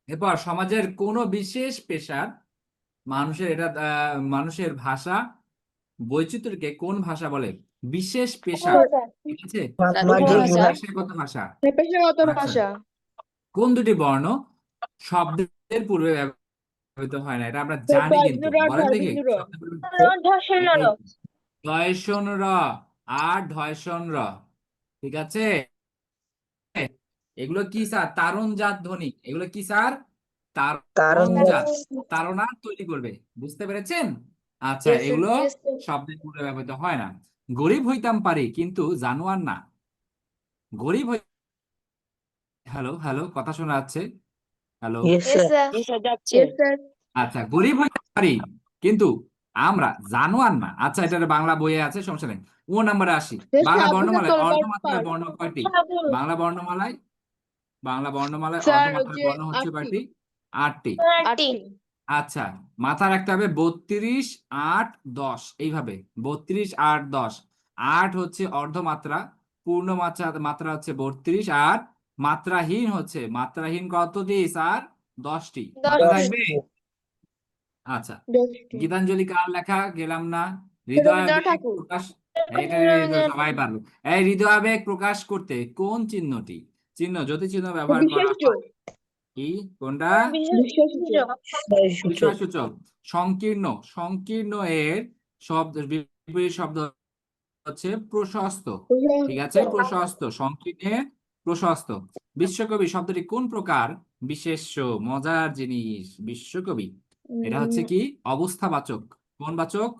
এরপর সমাজের কোন বিশেষ পেশার মানুষের ভাষা বৈচিত্র্যকে কোন ভাষা বলে? বিশেষ পেশা, ঠিক আছে? সামাজিক ভাষা। পেশাগত ভাষা। পেশাগত আচ্ছা, ভাষা। কোন দুটি বর্ণ শব্দের পূর্বে ব্যবহৃত হয় না? এটা আমরা জানি, কিন্তু বলেন দেখি। ঢয়সন র আর ঢয়সন র, ঠিক আছে? এগুলো কি স্যার? তারণজাত ধ্বনি। এগুলো কি স্যার? তারণজাত, তাড়না তৈরি করবে। বুঝতে পেরেছেন? আচ্ছা, Yes, sir. এগুলো Yes, sir. শব্দের পূর্বে ব্যবহৃত হয় না। গরিব হইতাম পারি কিন্তু জানোয়ার না। গরিব হ্যালো হ্যালো, কথা শোনা যাচ্ছে? Hello. Yes, Yes, sir. sir. যাচ্ছে। Yes, sir. আচ্ছা, গরিব হইতে পারি কিন্তু আমরা জানোয়ার না। আচ্ছা, এটার বাংলা বইয়ে আছে, সমস্যা নেই। ও নাম্বারে আসি। Yes, Bangla sir. বর্ণমালায় আপনি তো অর্ধমাত্রার বর্ণ কয়টি? বাংলা বর্ণমালায় স্যার অর্ধমাত্রার যে বর্ণ হচ্ছে 8টি। কয়টি? 8টি। 8টি। আচ্ছা, মাথায় রাখতে হবে 32, 8, 10 এইভাবে। 32, 8, 10। 8 হচ্ছে অর্ধমাত্রা, পূর্ণ মাত্রা হচ্ছে 32, আর মাত্রাহীন কতটি স্যার? 10টি। মাথায় 10টি। থাকবে? 10টি। আচ্ছা, 10টি। গীতাঞ্জলি কার লেখা? গেলাম না। রবীন্দ্রনাথ ঠাকুর। এটা তো সবাই পারলো। এই হৃদয়াবেগ প্রকাশ করতে কোন চিহ্নটি? জ্যোতি চিহ্ন ব্যবহার করা বিশেষ্য। হয়। কি? কোনটা? বিশেষ্য। বিষয় সূচক। সংকীর্ণ এর বিপরীত শব্দ হচ্ছে প্রশস্ত, ঠিক আছে? প্রশস্ত, সংকীর্ণের প্রশস্ত। বিশ্বকবি শব্দটি কোন প্রকার বিশেষ্য? মজার জিনিস। বিশ্বকবি, এটা হচ্ছে কি? অবস্থাবাচক। কোন বাচক?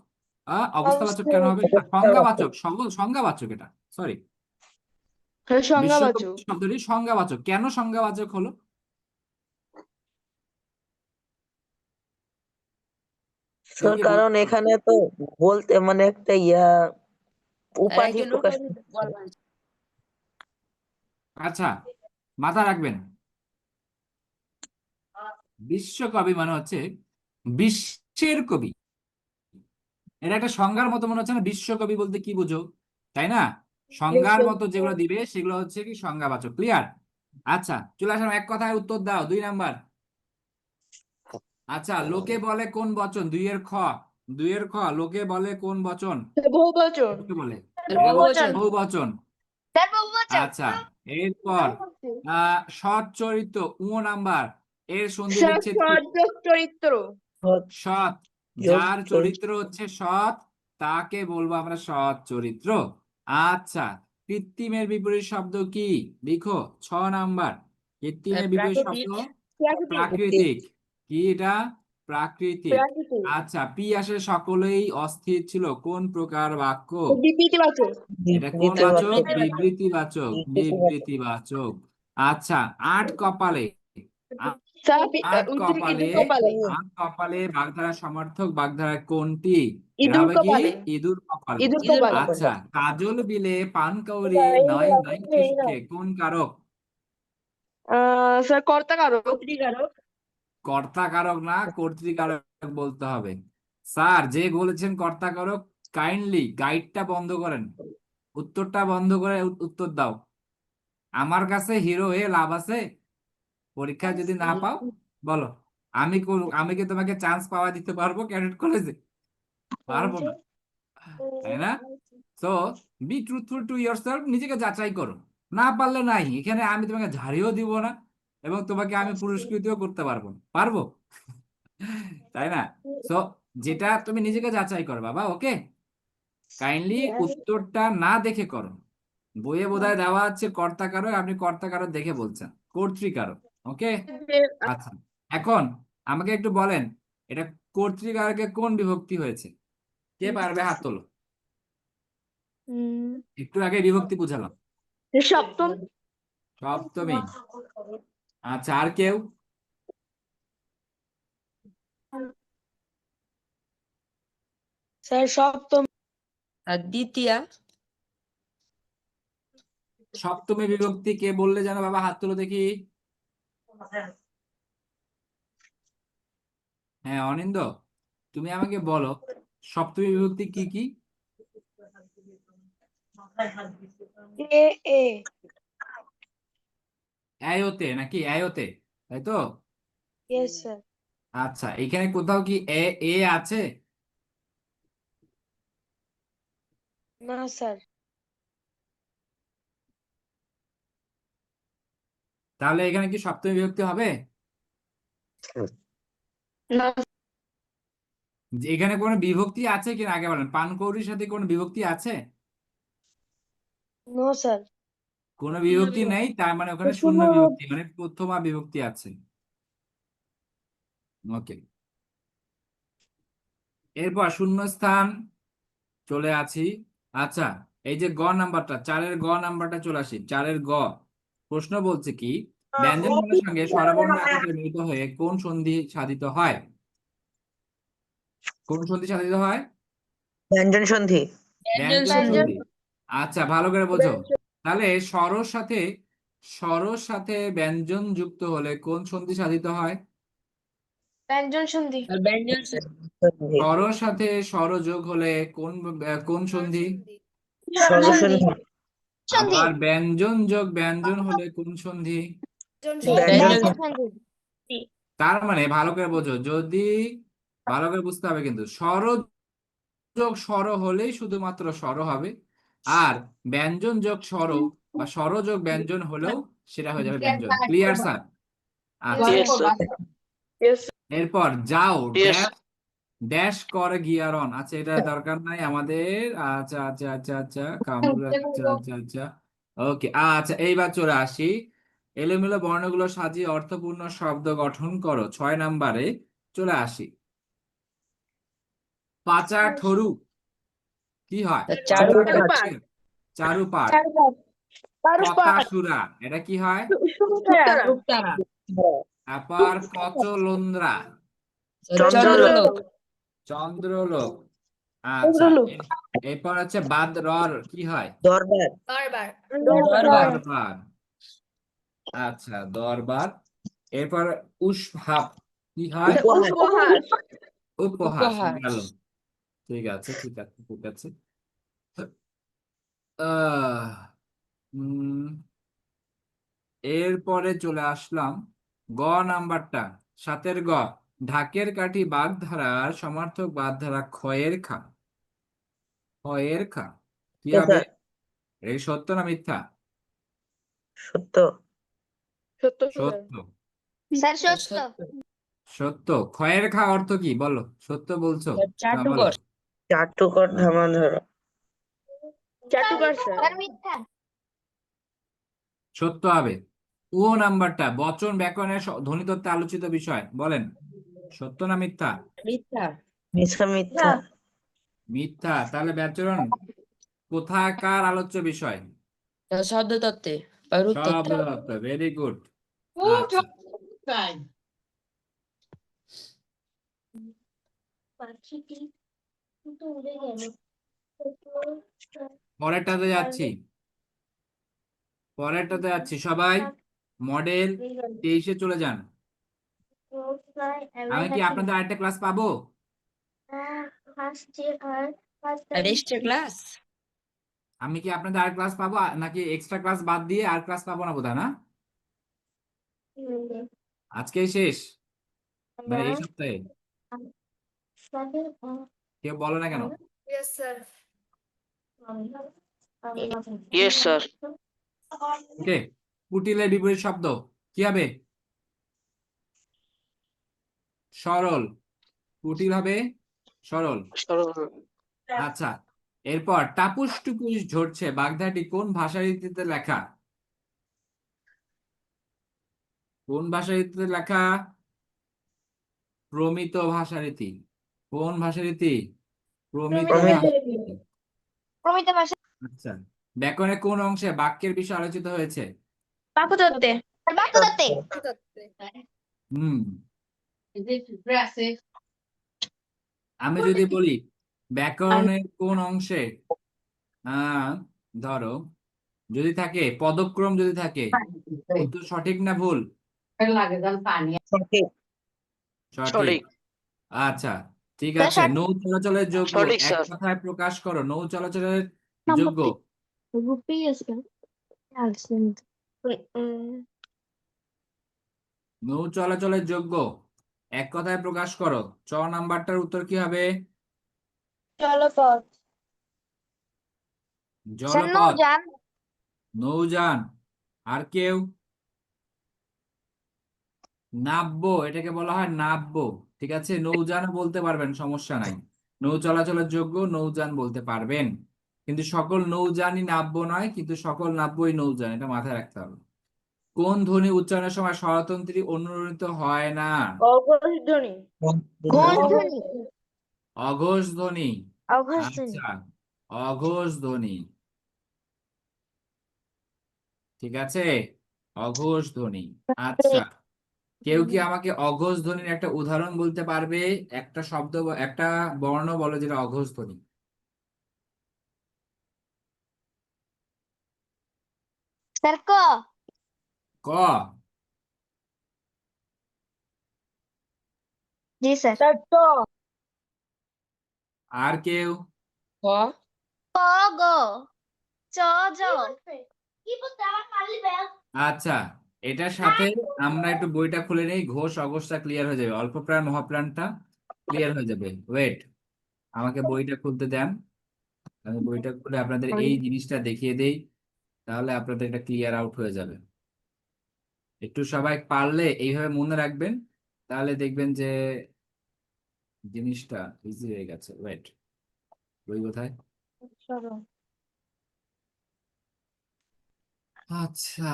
অবস্থাবাচক কেন হবে? সংজ্ঞাবাচক। সংজ্ঞাবাচক, এটা সরি। হ্যাঁ, সংজ্ঞাবাচক। বিশ্বকবি শব্দটি সংজ্ঞাবাচক। কেন সংজ্ঞাবাচক হলো? স্যার কারণ এখানে তো বলতে মানে একটা উপাধি একজন প্রকাশ উপাধি বলা হয়েছে। আচ্ছা, মাথা রাখবেন, বিশ্বকবি মানে হচ্ছে বিশ্বের কবি। এটা একটা সংজ্ঞার মতো মনে হচ্ছে না? বিশ্বকবি বলতে কি বুঝো, তাই না? সংজ্ঞার মতো যেগুলো দিবে সেগুলো হচ্ছে কি সংজ্ঞাবাচক। ক্লিয়ার? আচ্ছা, চলে আসলাম, এক কথায় উত্তর দাও। 2 নাম্বার। আচ্ছা, লোকে বলে কোন বচন? 2-এর খ। লোকে বলে কোন বচন? বহুবচন। লোকে বলে বহুবচন। বহুবচন। আচ্ছা, এরপর সৎ চরিত্র, নাম্বার। এর সন্ধি স্যার বিচ্ছেদ কি? সৎ চরিত্র। সৎ। যোগ যার চরিত্র হচ্ছে সৎ তাকে বলবো আমরা সৎ চরিত্র। আচ্ছা, কৃত্রিমের বিপরীত শব্দ কি? লিখো 6 নাম্বার। কৃত্রিমের বিপরীত শব্দ প্রাকৃতিক। কি এটা? প্রাকৃতিক। প্রাকৃতিক। আচ্ছা, পি আসে সকলেই অস্থির ছিল কোন প্রকার বাক্য? বিবৃতিবাচক। এটা কোন বাচক? বিবৃতিবাচক। বিবৃতিবাচক। বিবৃতিবাচক। আচ্ছা, আট কপালে। স্যার আট ইঁদুর কপালে। কপালে। আট কপালে বাগধারা সমার্থক বাগধারা কোনটি? এটা ইঁদুর হবে কি? কপালে। ইঁদুর কপালে। ইঁদুর কপালে। আচ্ছা, কাজল বিলে পানকৌড়ি নয় নয় শিশকে কোন কারক? স্যার কর্তাকারক। কর্তা কারক না, কর্তৃকারক বলতে হবে। স্যার যে বলেছেন কর্তা কারক, কাইন্ডলি গাইডটা বন্ধ করেন, উত্তরটা বন্ধ করে উত্তর দাও। আমার কাছে হিরো হয়ে লাভ আছে? পরীক্ষা যদি না পাও বলো, আমি কি তোমাকে চান্স পাওয়া দিতে পারবো ক্যাডেট কলেজে? পারবো না, তাই না? So be truthful to yourself, নিজেকে যাচাই করো। না পারলে নাই, এখানে আমি তোমাকে ঝাড়িও দিব না এবং তোমাকে আমি পুরস্কৃতও করতে পারবো না। পারবো? তাই না? সো যেটা তুমি নিজেকে যাচাই করো বাবা, ওকে? কাইন্ডলি উত্তরটা না দেখে করো। বইয়ে বোধহয় দেওয়া আছে কর্তাকারক, আপনি কর্তাকারক দেখে বলছেন কর্তৃকারক। ওকে, আচ্ছা। এখন আমাকে একটু বলেন, এটা কর্তৃকারকে কোন বিভক্তি হয়েছে? কে পারবে হাত তোলো। একটু আগে বিভক্তি বুঝালাম। সপ্তম। সপ্তমী। আচ্ছা, আর কেউ? স্যার সপ্তম। আর দ্বিতীয়া। সপ্তমী বিভক্তি কে বললে জানো বাবা? হাত তোলো দেখি। হ্যাঁ, অনিন্দ, তুমি আমাকে বলো সপ্তমী বিভক্তি কি কি? এ এ অ্যায়তে নাকি অ্যায়তে, তাই তো? Yes sir. আচ্ছা, এখানে কোথাও কি এ এ আছে? না স্যার। তাহলে এখানে কি সপ্তমী বিভক্তি হবে? না। এখানে কোনো বিভক্তি আছে কিনা আগে বলেন। পানকৌড়ির সাথে কোনো বিভক্তি আছে? No sir. কোনো বিভক্তি নেই, তার মানে ওখানে শূন্য শূন্য বিভক্তি, মানে প্রথমা বিভক্তি আছে। ওকে, এরপর শূন্যস্থান চলে আছি। আচ্ছা, এই যে গ নাম্বারটা, 4-এর গ নাম্বারটা চলে আসি। 4-এর গ প্রশ্ন বলছে কি, ব্যঞ্জন বর্ণের সঙ্গে স্বরবর্ণ একত্রে মিলিত হয়ে কোন সন্ধি সাধিত হয়? কোন সন্ধি সাধিত হয়? ব্যঞ্জন সন্ধি। ব্যঞ্জন সন্ধি। আচ্ছা, ভালো করে বোঝো। তাহলে স্বরর সাথে ব্যঞ্জন যুক্ত হলে কোন সন্ধি সাধিত হয়? ব্যঞ্জন সন্ধি। সন্ধি। স্বরর সাথে স্বর যোগ হলে কোন সন্ধি? স্বরসন্ধি। আবার ব্যঞ্জন যোগ ব্যঞ্জন হলে কোন সন্ধি? ব্যঞ্জন ব্যঞ্জন সন্ধি। সন্ধি। তার মানে ভালো করে বোঝো, যদি ভালো করে বুঝতে হবে কিন্তু, স্বর যোগ স্বর হলেই শুধুমাত্র স্বর হবে, আর ব্যঞ্জন যোগ স্বর বা স্বর যোগ ব্যঞ্জন হলেও সেটা হয়ে যাবে ব্যঞ্জন। Clear sir? আচ্ছা, Yes, sir. ইয়েস। এরপর যাও ড্যাশ ড্যাশ করে গিয়ারন। আচ্ছা, এটা দরকার নাই আমাদের। আচ্ছা আচ্ছা আচ্ছা আচ্ছা, কামরুল, আচ্ছা আচ্ছা আচ্ছা, ওকে। আচ্ছা, এইবার চলে আসি, এলোমেলো বর্ণগুলো সাজিয়ে অর্থপূর্ণ শব্দ গঠন করো। 6 নাম্বারে চলে আসি। পাচা ঠরু কি হয়? চারুপাঠ। চারুপাঠ। কথাসুরা, এটা কি হয়? তারপর কচলন্দ্রা, চন্দ্রলোক। চন্দ্রলোক। আচ্ছা, এরপর হচ্ছে বাদরর, কি হয়? দরবার। দরবার। আচ্ছা, দরবার। এরপর উষ্ভাব, কি হয়? উপহার। উপহাস। গেল। ঠিক আছে ঠিক আছে ঠিক আছে। আহ উম এরপরে চলে আসলাম গ নাম্বারটা, 7-এর গ, ঢাকের কাঠি বাগধারার সমার্থক বাগধারা খয়ের খা। খয়ের খা কি Yes, হবে? sir. এই সত্য না মিথ্যা? সত্য। সত্য স্যার। সত্য। স্যার সত্য সত্য। ক্ষয়ের খা অর্থ কি বলো? সত্য বলছো? স্যার না বলো। চাটুকর। চাটুকর ধামা ধরো। চাটুকার স্যার। স্যার মিথ্যা সত্য হবে। ও নাম্বারটা বচন ব্যাকরণের ধ্বনিতত্ত্বে আলোচিত বিষয় বলেন, সত্য না মিথ্যা? মিথ্যা। মিথ্যা মিথ্যা। মিথ্যা। তাহলে ব্যাকরণ কোথাকার আলোচ্য বিষয়? শব্দতত্ত্বে বা রূপতত্ত্বে। শব্দতত্ত্ব। Very good. আচ্ছা, পাখিটি কিন্তু উড়ে গেল পরেরটাতে যাচ্ছি। পরেরটাতে যাচ্ছি, সবাই মডেল 23-এ চলে যান। আমি কি আপনাদের আরেকটা ক্লাস পাবো? রেস্টের ক্লাস। আমি কি আপনাদের আর ক্লাস পাবো, নাকি এক্সট্রা ক্লাস বাদ দিয়ে আর ক্লাস পাবো না বোধহয়, না? আজকেই শেষ, মানে এই সপ্তাহে? কেউ বলো না কেন? Yes sir. ওকে, কুটিলের বিপরীত শব্দ কি হবে? সরল। কুটিল হবে সরল। আচ্ছা, এরপর টাপুস টুপুস ঝরছে বাগধাটি কোন ভাষারীতিতে লেখা? কোন ভাষারীতিতে লেখা? প্রমিত ভাষারীতি। কোন ভাষারীতি? প্রমিত ভাষারীতি। প্রমিত ভাষা আচ্ছা, ব্যাকরণের কোন অংশে বাক্যের বিষয় আলোচিত হয়েছে? বাকুতত্ত্বে। বাক্যতত্ত্বে হুম, আমি যদি বলি ব্যাকরণের কোন অংশে ধরো যদি থাকে পদক্রম, যদি থাকে, উত্তর সঠিক না ভুল? সঠিক। সঠিক। আচ্ছা, ঠিক স্যার, আছে। নৌ চলাচলের যোগ্য সঠিক, এক স্যার। কথায় প্রকাশ করো। নৌ চলাচলের যোগ্য। নৌ চলাচলের যোগ্য এক কথায় প্রকাশ করো। চ নাম্বারটার উত্তর কি হবে? জলপথ স্যার জলপথ। নৌযান নৌযান। আর কেউ? নাব্য, এটাকে বলা হয় নাব্য। ঠিক আছে, নৌযান বলতে পারবেন, সমস্যা নাই। নৌ চলাচলের যোগ্য নৌযান বলতে পারবেন, কিন্তু সকল নৌযানই নাব্য নয়, কিন্তু সকল নাব্যই নৌযান, এটা মাথায় রাখতে হবে। কোন ধ্বনি উচ্চারণের সময় স্বরতন্ত্রী অনুরণিত হয় না? অঘোষ ধ্বনি। ঘোষ ধ্বনি অঘোষ ধ্বনি। অঘোষ ধ্বনি আচ্ছা, অঘোষ ধ্বনি। ঠিক আছে, অঘোষ ধ্বনি। আচ্ছা, কেউ কি আমাকে অঘোষ ধ্বনির একটা উদাহরণ বলতে পারবে? একটা শব্দ একটা বর্ণ বলো যেটা অঘোষ ধ্বনি। স্যার ক ক। জি স্যার আর কেউ? ক। ক গ চ জ কি বলতে আমার খালি ব্যাগ আচ্ছা, এটার সাথে আমরা একটু বইটা খুলে নেই, ঘোষ অঘোষটা ক্লিয়ার হয়ে যাবে, অল্প প্রাণ মহাপ্রাণটা ক্লিয়ার হয়ে যাবে। ওয়েট, আমাকে বইটা খুলতে দেন। আমি বইটা খুলে আপনাদের এই জিনিসটা দেখিয়ে দেই, তাহলে আপনাদের এটা ক্লিয়ার আউট হয়ে যাবে। একটু সবাই পারলে এইভাবে মনে রাখবেন, তাহলে দেখবেন যে জিনিসটা ইজি হয়ে গেছে। ওয়েট, বই কোথায়? আচ্ছা,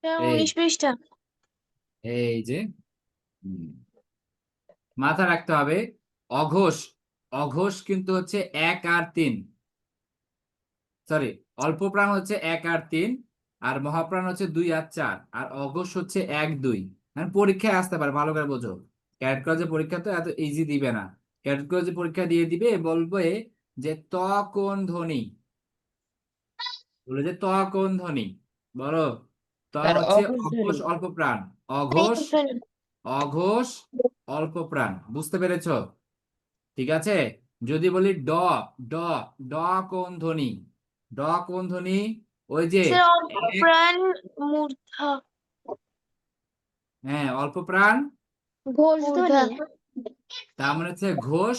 এই 19 পৃষ্ঠা। এই যে হুম, মাথা রাখতে হবে। অঘোষ, অঘোষ কিন্তু হচ্ছে 1 আর 3, সরি, অল্প প্রাণ হচ্ছে 1 আর 3, আর মহাপ্রাণ হচ্ছে 2 আর 4, আর অঘোষ হচ্ছে 1 2। মানে পরীক্ষায় আসতে পারে, ভালো করে বোঝো। ক্যাডেট কলেজের পরীক্ষা তো এত ইজি দিবে না। ক্যাডেট কলেজের পরীক্ষা দিয়ে দিবে, বলবে যে ত কোন ধ্বনি, বলে যে ত কোন ধ্বনি, বলো। ত স্যার হচ্ছে অঘোষ অঘোষ ধ্বনি। অল্প প্রাণ। অঘোষ, অঘোষ অল্প প্রাণ, বুঝতে পেরেছো? ঠিক আছে, যদি বলি ড, ড, ড কোন ধ্বনি? ড কোন ধ্বনি? ওই যে স্যার অল্প এক, প্রাণ মূর্ধা। হ্যাঁ অল্প প্রাণ, ঘোষ ধ্বনি। তার মানে হচ্ছে ঘোষ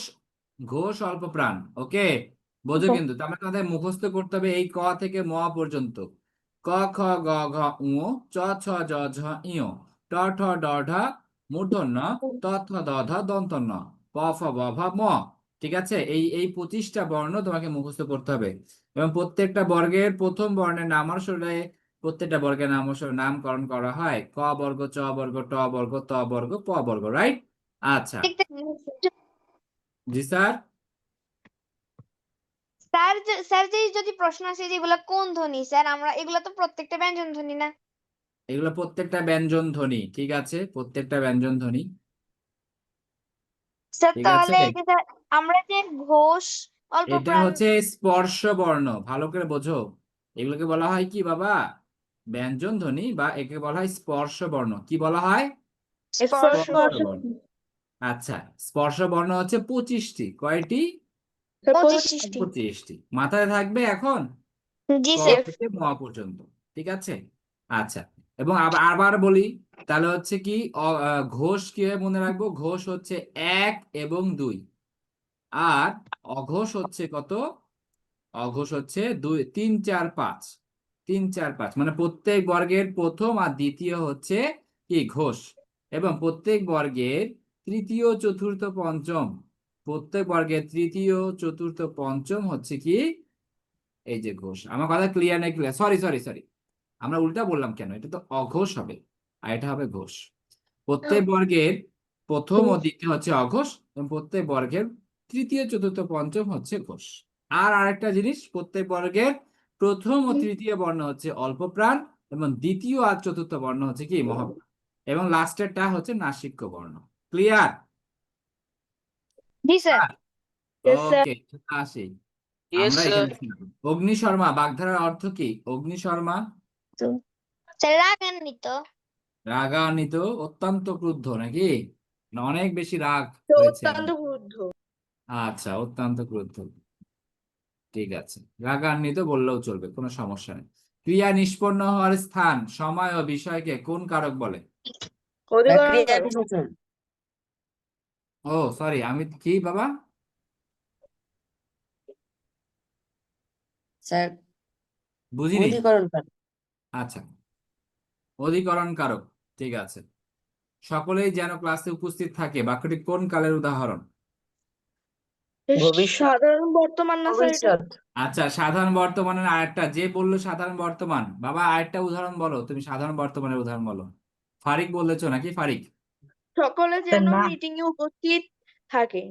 ঘোষ অল্প প্রাণ। ওকে, বোঝো কিন্তু তার মানে তোমাদের মুখস্থ করতে হবে এই ক থেকে ম পর্যন্ত। ক খ গ ঘ ঙ, চ ছ জ ঝ ঞ, ট ঠ ড ঢ মূর্ধন্য ণ, ত থ দ ধ দন্ত ন, প ফ ব ভ ম। ঠিক আছে, এই 25টা বর্ণ তোমাকে মুখস্থ করতে হবে এবং প্রত্যেকটা বর্গের প্রথম বর্ণের নামানুসারে প্রত্যেকটা বর্গের নামকরণ করা হয়। ক বর্গ, চ বর্গ, ট বর্গ, ত বর্গ, প বর্গ, রাইট? আচ্ছা, জি স্যার। স্যার যে যদি প্রশ্ন আসে যে এগুলা কোন ধ্বনি স্যার, আমরা এগুলা তো প্রত্যেকটা ব্যঞ্জন ধ্বনি না? এগুলো প্রত্যেকটা ব্যঞ্জন ধ্বনি, ঠিক আছে, প্রত্যেকটা ব্যঞ্জন ধ্বনি। স্যার ঠিক আছে, তাহলে এই যে স্যার, আমরা যে ঘোষ অল্প এটা প্রাণ। হচ্ছে স্পর্শ বর্ণ, ভালো করে বোঝো। এগুলোকে বলা হয় কি বাবা? ব্যঞ্জন ধ্বনি, বা একে বলা হয় স্পর্শ বর্ণ। কি বলা হয়? স্পর্শ স্পর্শ বর্ণ। আচ্ছা, স্পর্শ বর্ণ হচ্ছে 25টি। কয়টি? 25টি। 25টি মাথায় থাকবে এখন, জি ক স্যার। থেকে ম পর্যন্ত। ঠিক আছে, আচ্ছা। এবং আবার আবার বলি, তাহলে হচ্ছে কি ঘোষ কিভাবে মনে রাখবো? ঘোষ হচ্ছে 1 এবং 2, আর অঘোষ হচ্ছে কত? অঘোষ হচ্ছে 2, 3, 4, 5। 3, 4, 5 মানে প্রত্যেক বর্গের প্রথম আর দ্বিতীয় হচ্ছে কি? ঘোষ। এবং প্রত্যেক বর্গের তৃতীয়, চতুর্থ, পঞ্চম, প্রত্যেক বর্গের তৃতীয়, চতুর্থ, পঞ্চম হচ্ছে কি? এই যে ঘোষ। আমার কথা ক্লিয়ার নেই? ক্লিয়ার? সরি সরি সরি, আমরা উল্টা বললাম কেন? এটা তো অঘোষ হবে, আর এটা হবে ঘোষ। প্রত্যেক বর্গের প্রথম ও দ্বিতীয় হচ্ছে অঘোষ, এবং প্রত্যেক বর্গের তৃতীয়, চতুর্থ, পঞ্চম হচ্ছে ঘোষ। আর আরেকটা জিনিস, প্রত্যেক বর্গের প্রথম ও তৃতীয় বর্ণ হচ্ছে অল্প প্রাণ, এবং দ্বিতীয় আর চতুর্থ বর্ণ হচ্ছে কি? মহাপ্রাণ, এবং লাস্টেরটা হচ্ছে নাসিক্য বর্ণ। ক্লিয়ার? জি স্যার। Yes, sir. ওকে, আসি ইয়েস আমরা স্যার। এখানে ছিলাম। অগ্নিশর্মা বাগধারার অর্থ কি? অগ্নিশর্মা স্যার রাগান্বিত। রাগান্বিত, অত্যন্ত ক্রুদ্ধ, নাকি? না, অনেক বেশি রাগ তো হয়েছে অত্যন্ত আমার। ক্রুদ্ধ। আচ্ছা, অত্যন্ত ক্রুদ্ধ, ঠিক আছে, রাগান্বিত বললেও চলবে, কোনো সমস্যা নেই। ক্রিয়া নিষ্পন্ন হওয়ার স্থান, সময় ও বিষয়কে কোন কারক বলে? অধিকরণ ক্রিয়া কারক। বিশেষণ। ও সরি, আমি কি বাবা? স্যার, বুঝিনি। অধিকরণ কারক। আচ্ছা, অধিকরণ কারক, ঠিক আছে। সকলেই যেন ক্লাসে উপস্থিত থাকে, বাক্যটি কোন কালের উদাহরণ? ভবিষ্যৎ। সাধারণ বর্তমান না স্যার এটা? ভবিষ্যৎ। আচ্ছা, সাধারণ বর্তমানের আরেকটা, যে বললো সাধারণ বর্তমান, বাবা আরেকটা উদাহরণ বলো, তুমি সাধারণ বর্তমানের উদাহরণ বলো। ফারিক বলেছো নাকি? ফারিক, সকলে যেন না, মিটিং এ উপস্থিত থাকে।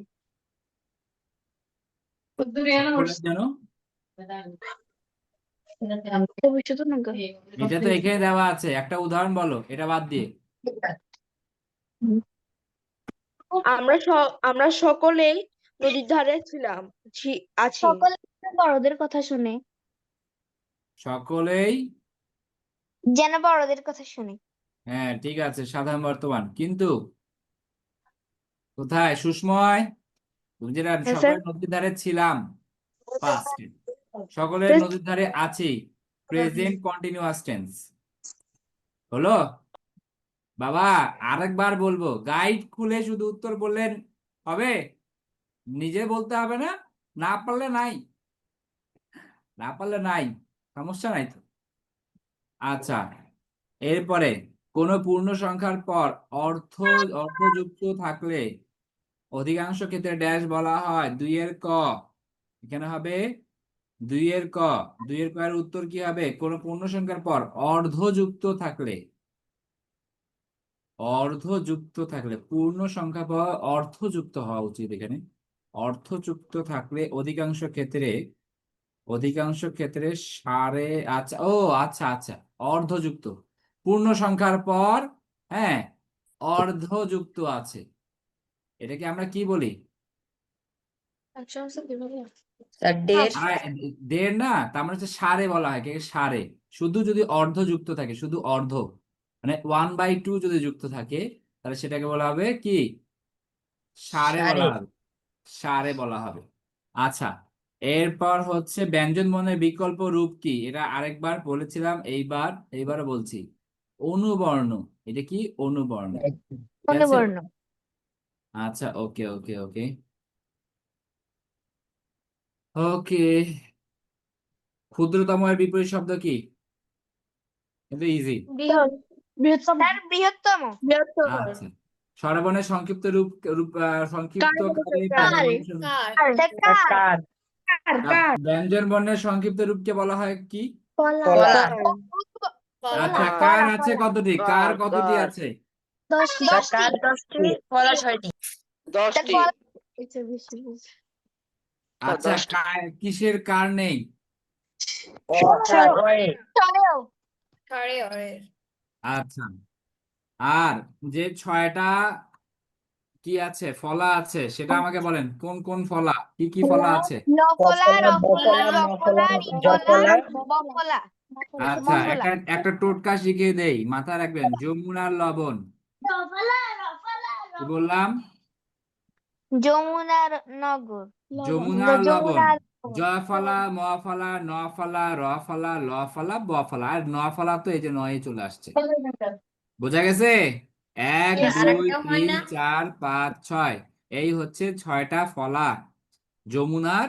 সকলের যেন, ভবিষ্যৎ না গো। এটা তো এখানে দেওয়া আছে, একটা উদাহরণ বলো এটা বাদ দিয়ে। আমরা সকলেই নদীর ধারে ছিলাম, আছি। সকলে বড়দের কথা শুনে। সকলেই, যেন বড়দের কথা শুনে। হ্যাঁ ঠিক আছে, সাধারণ বর্তমান। কিন্তু কোথায় সুস্ময়? তুমি যেটা হ্যাঁ স্যার। সকলের নদীর ধারে ছিলাম, পাস্ট। সকলের নদীর ধারে আছি, প্রেজেন্ট কন্টিনিউয়াস টেন্স। হলো বাবা? আরেকবার বলবো, গাইড খুলে শুধু উত্তর বললেন হবে? নিজে বলতে হবে না? না পারলে নাই, না পারলে নাই, সমস্যা নাই তো। আচ্ছা, এরপরে কোন পূর্ণ সংখ্যার পর অর্ধযুক্ত থাকলে অধিকাংশ ক্ষেত্রে ড্যাশ বলা হয়। 2 এর ক, এখানে হবে 2 এর ক। 2 এর ক এর উত্তর কি হবে? কোন পূর্ণ সংখ্যার পর অর্ধযুক্ত থাকলে, অর্ধযুক্ত থাকলে, পূর্ণ সংখ্যা পর অর্ধযুক্ত হওয়া উচিত এখানে। অর্ধযুক্ত থাকলে অধিকাংশ ক্ষেত্রে, অধিকাংশ ক্ষেত্রে সারে, আচ্ছা ও আচ্ছা আচ্ছা, অর্ধযুক্ত, পূর্ণ সংখ্যার পর, হ্যাঁ, অর্ধযুক্ত আছে, এটাকে আমরা কি বলি? স্যার, ডের। দের না, তার মানে হচ্ছে সারে বলা হয়, সারে। শুধু যদি অর্ধযুক্ত থাকে, শুধু অর্ধ, মানে 1/2 যদি যুক্ত থাকে, তাহলে সেটাকে বলা হবে কি? সারে বলা সারে। হবে, সারে বলা হবে। আচ্ছা, এরপর হচ্ছে ব্যঞ্জন বর্ণের বিকল্প রূপ কি? এটা আরেকবার বলেছিলাম, এইবারও বলছি, অনুবর্ণ। এটা কি? অনুবর্ণ, ঠিক আছে। অনুবর্ণ। আচ্ছা, ওকে ওকে ওকে। ওকে, ক্ষুদ্রতম এর বিপরীত শব্দ কি? কিন্তু ইজি। বৃহৎ বৃহত্তম স্যার বৃহত্তম। বৃহত্তম আচ্ছা, স্বরবর্ণের সংক্ষিপ্ত সংক্ষিপ্ত কালে কার স্যার কার কার ব্যঞ্জন বর্ণের সংক্ষিপ্ত রূপকে বলা হয় কি? কলা আচ্ছা, কলা। কার আছে কতটি? কার কার, কতটি কার। আছে? স্যার কার 10টি কলা 6টি 10টি আচ্ছা, 10টি কিসের কার নেই? স্যার ওয়ে ছড়েও আচ্ছা, আর যে 6টা কি আছে ফলা আছে সেটা আমাকে বলেন, কোন কোন ফলা, কি কি ফলা আছে? নফলা রফলা বফলা, রফলা জফলা, রিফলা বফলা আচ্ছা, মফলা একটা টোটকা শিখিয়ে দেই, মাথায় রাখবেন। যমুনার লবণ, রফলা রফলা কি বললাম? যমুনার নগর যমুনার লবণ। যমুনার জয়ফলা, মফলা, নফলা, রফলা, লফলা, বফলা। আর নফলা তো এই যে নয়ে চলে আসছে। বোঝা গেছে? 1 2 3 4 5 6, এই হচ্ছে 6টা ফলা যমুনার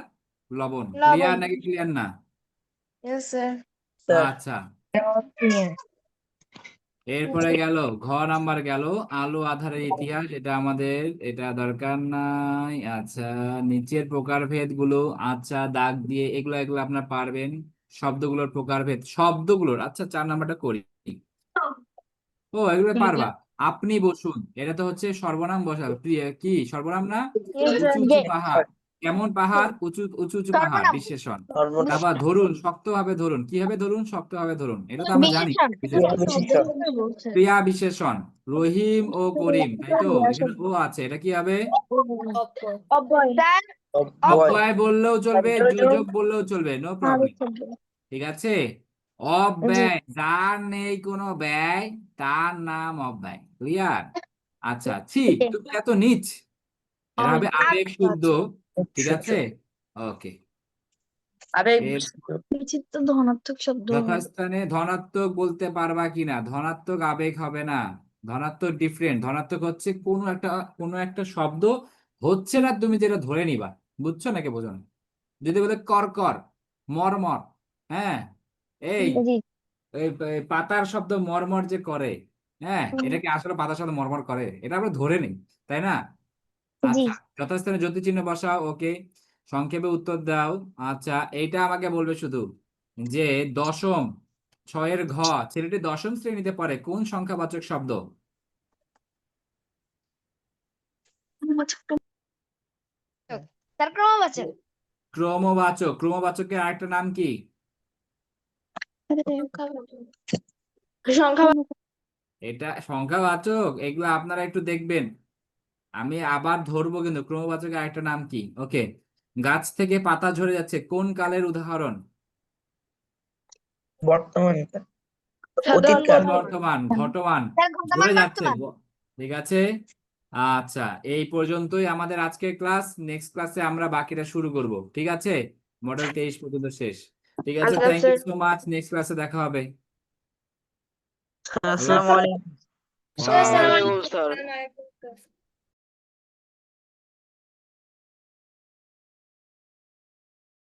লবণ। ক্লিয়ার নাকি ক্লিয়ার না? স্যার আচ্ছা, এরপরে গেল ঘ নাম্বার গেল, আলো আঁধারের ইতিহাস। এটা আমাদের, এটা দরকার নাই। আচ্ছা, নিচের প্রকারভেদ গুলো, আচ্ছা দাগ দিয়ে এগুলো এগুলো আপনার পারবেন। শব্দগুলোর প্রকারভেদ, শব্দগুলোর। আচ্ছা, 4 নাম্বারটা করি। ও, এগুলো পারবা। আপনি বসুন, এটা তো হচ্ছে সর্বনাম বসাবে। কি সর্বনাম না? উঁচু উঁচু পাহাড়। কেমন পাহাড়? উঁচু উঁচু উঁচু পাহাড়, সর্বনাম বিশেষণ। সর্বনাম তারপর ধরুন, শক্তভাবে ধরুন। কিভাবে ধরুন? শক্তভাবে ধরুন, এটা তো আমরা জানি। বিশেষণ বিশেষণ, বিশেষণ ক্রিয়া বিশেষণ। রহিম ও করিম, তাই তো? এখানে ও আছে, এটা কি হবে? স্যার অব্যয় অব্যয় বললেও চলবে, অব্যয় যোজক বললেও চলবে, নো প্রবলেম। ঠিক আছে? অব্যয়, যার নেই কোনো ব্যয় তার নাম অব্যয়। ক্লিয়ার? আচ্ছা, ছি, তুমি এত নিচ, এটা হবে আবেগ শুদ্ধ। ঠিক আছে? ওকে। আবেগ এর বিচিত্র ধনাত্মক শব্দ যথাস্থানে ধনাত্মক বলতে পারবা কিনা? ধনাত্মক আবেগ হবে না, ধনাত্মক ডিফারেন্ট। ধনাত্মক হচ্ছে কোনো একটা শব্দ হচ্ছে না, তুমি যেটা ধরে নিবা। বুঝছো নাকি বোঝো না? যদি বলে কর, মরমর, হ্যাঁ, এই জি এই পাতার শব্দ মরমর যে করে, হ্যাঁ, এটা কি আসলে পাতার শব্দ মরমর করে? এটা আমরা ধরে নিই, তাই না? জি আচ্ছা, যথাস্থানে জ্যোতি চিহ্ন বসাও। ওকে, সংক্ষেপে উত্তর দাও। আচ্ছা, এইটা আমাকে বলবে শুধু যে দশম, 6-এর ঘ, ছেলেটি দশম শ্রেণীতে পড়ে, কোন সংখ্যাবাচক শব্দ? স্যার ক্রমবাচক ক্রমবাচক। ক্রমবাচকের আরেকটা নাম কি? সংখ্যা এটা সংখ্যাবাচক। এগুলো আপনারা একটু দেখবেন, আমি আবার ধরবো কিন্তু। ক্রমবাচকের আরেকটা নাম কি? ওকে, গাছ থেকে পাতা ঝরে যাচ্ছে, কোন কালের উদাহরণ? বর্তমান সাধারণ অতীতকাল বর্তমান, ঘটমান, স্যার ঝরে ঘটমান যাচ্ছে। বর্তমান ঠিক আছে? আচ্ছা, এই পর্যন্তই আমাদের আজকের ক্লাস। নেক্সট ক্লাসে আমরা বাকিটা শুরু করব। ঠিক আছে? মডেল 23 পর্যন্ত শেষ। ঠিক আছে, আচ্ছা thank you sir so much. Next ক্লাসে দেখা হবে। আল্লাহ আসসালামু হাফেজ। আলাইকুম স্যার আসসালামু আলাইকুম স্যার স্যার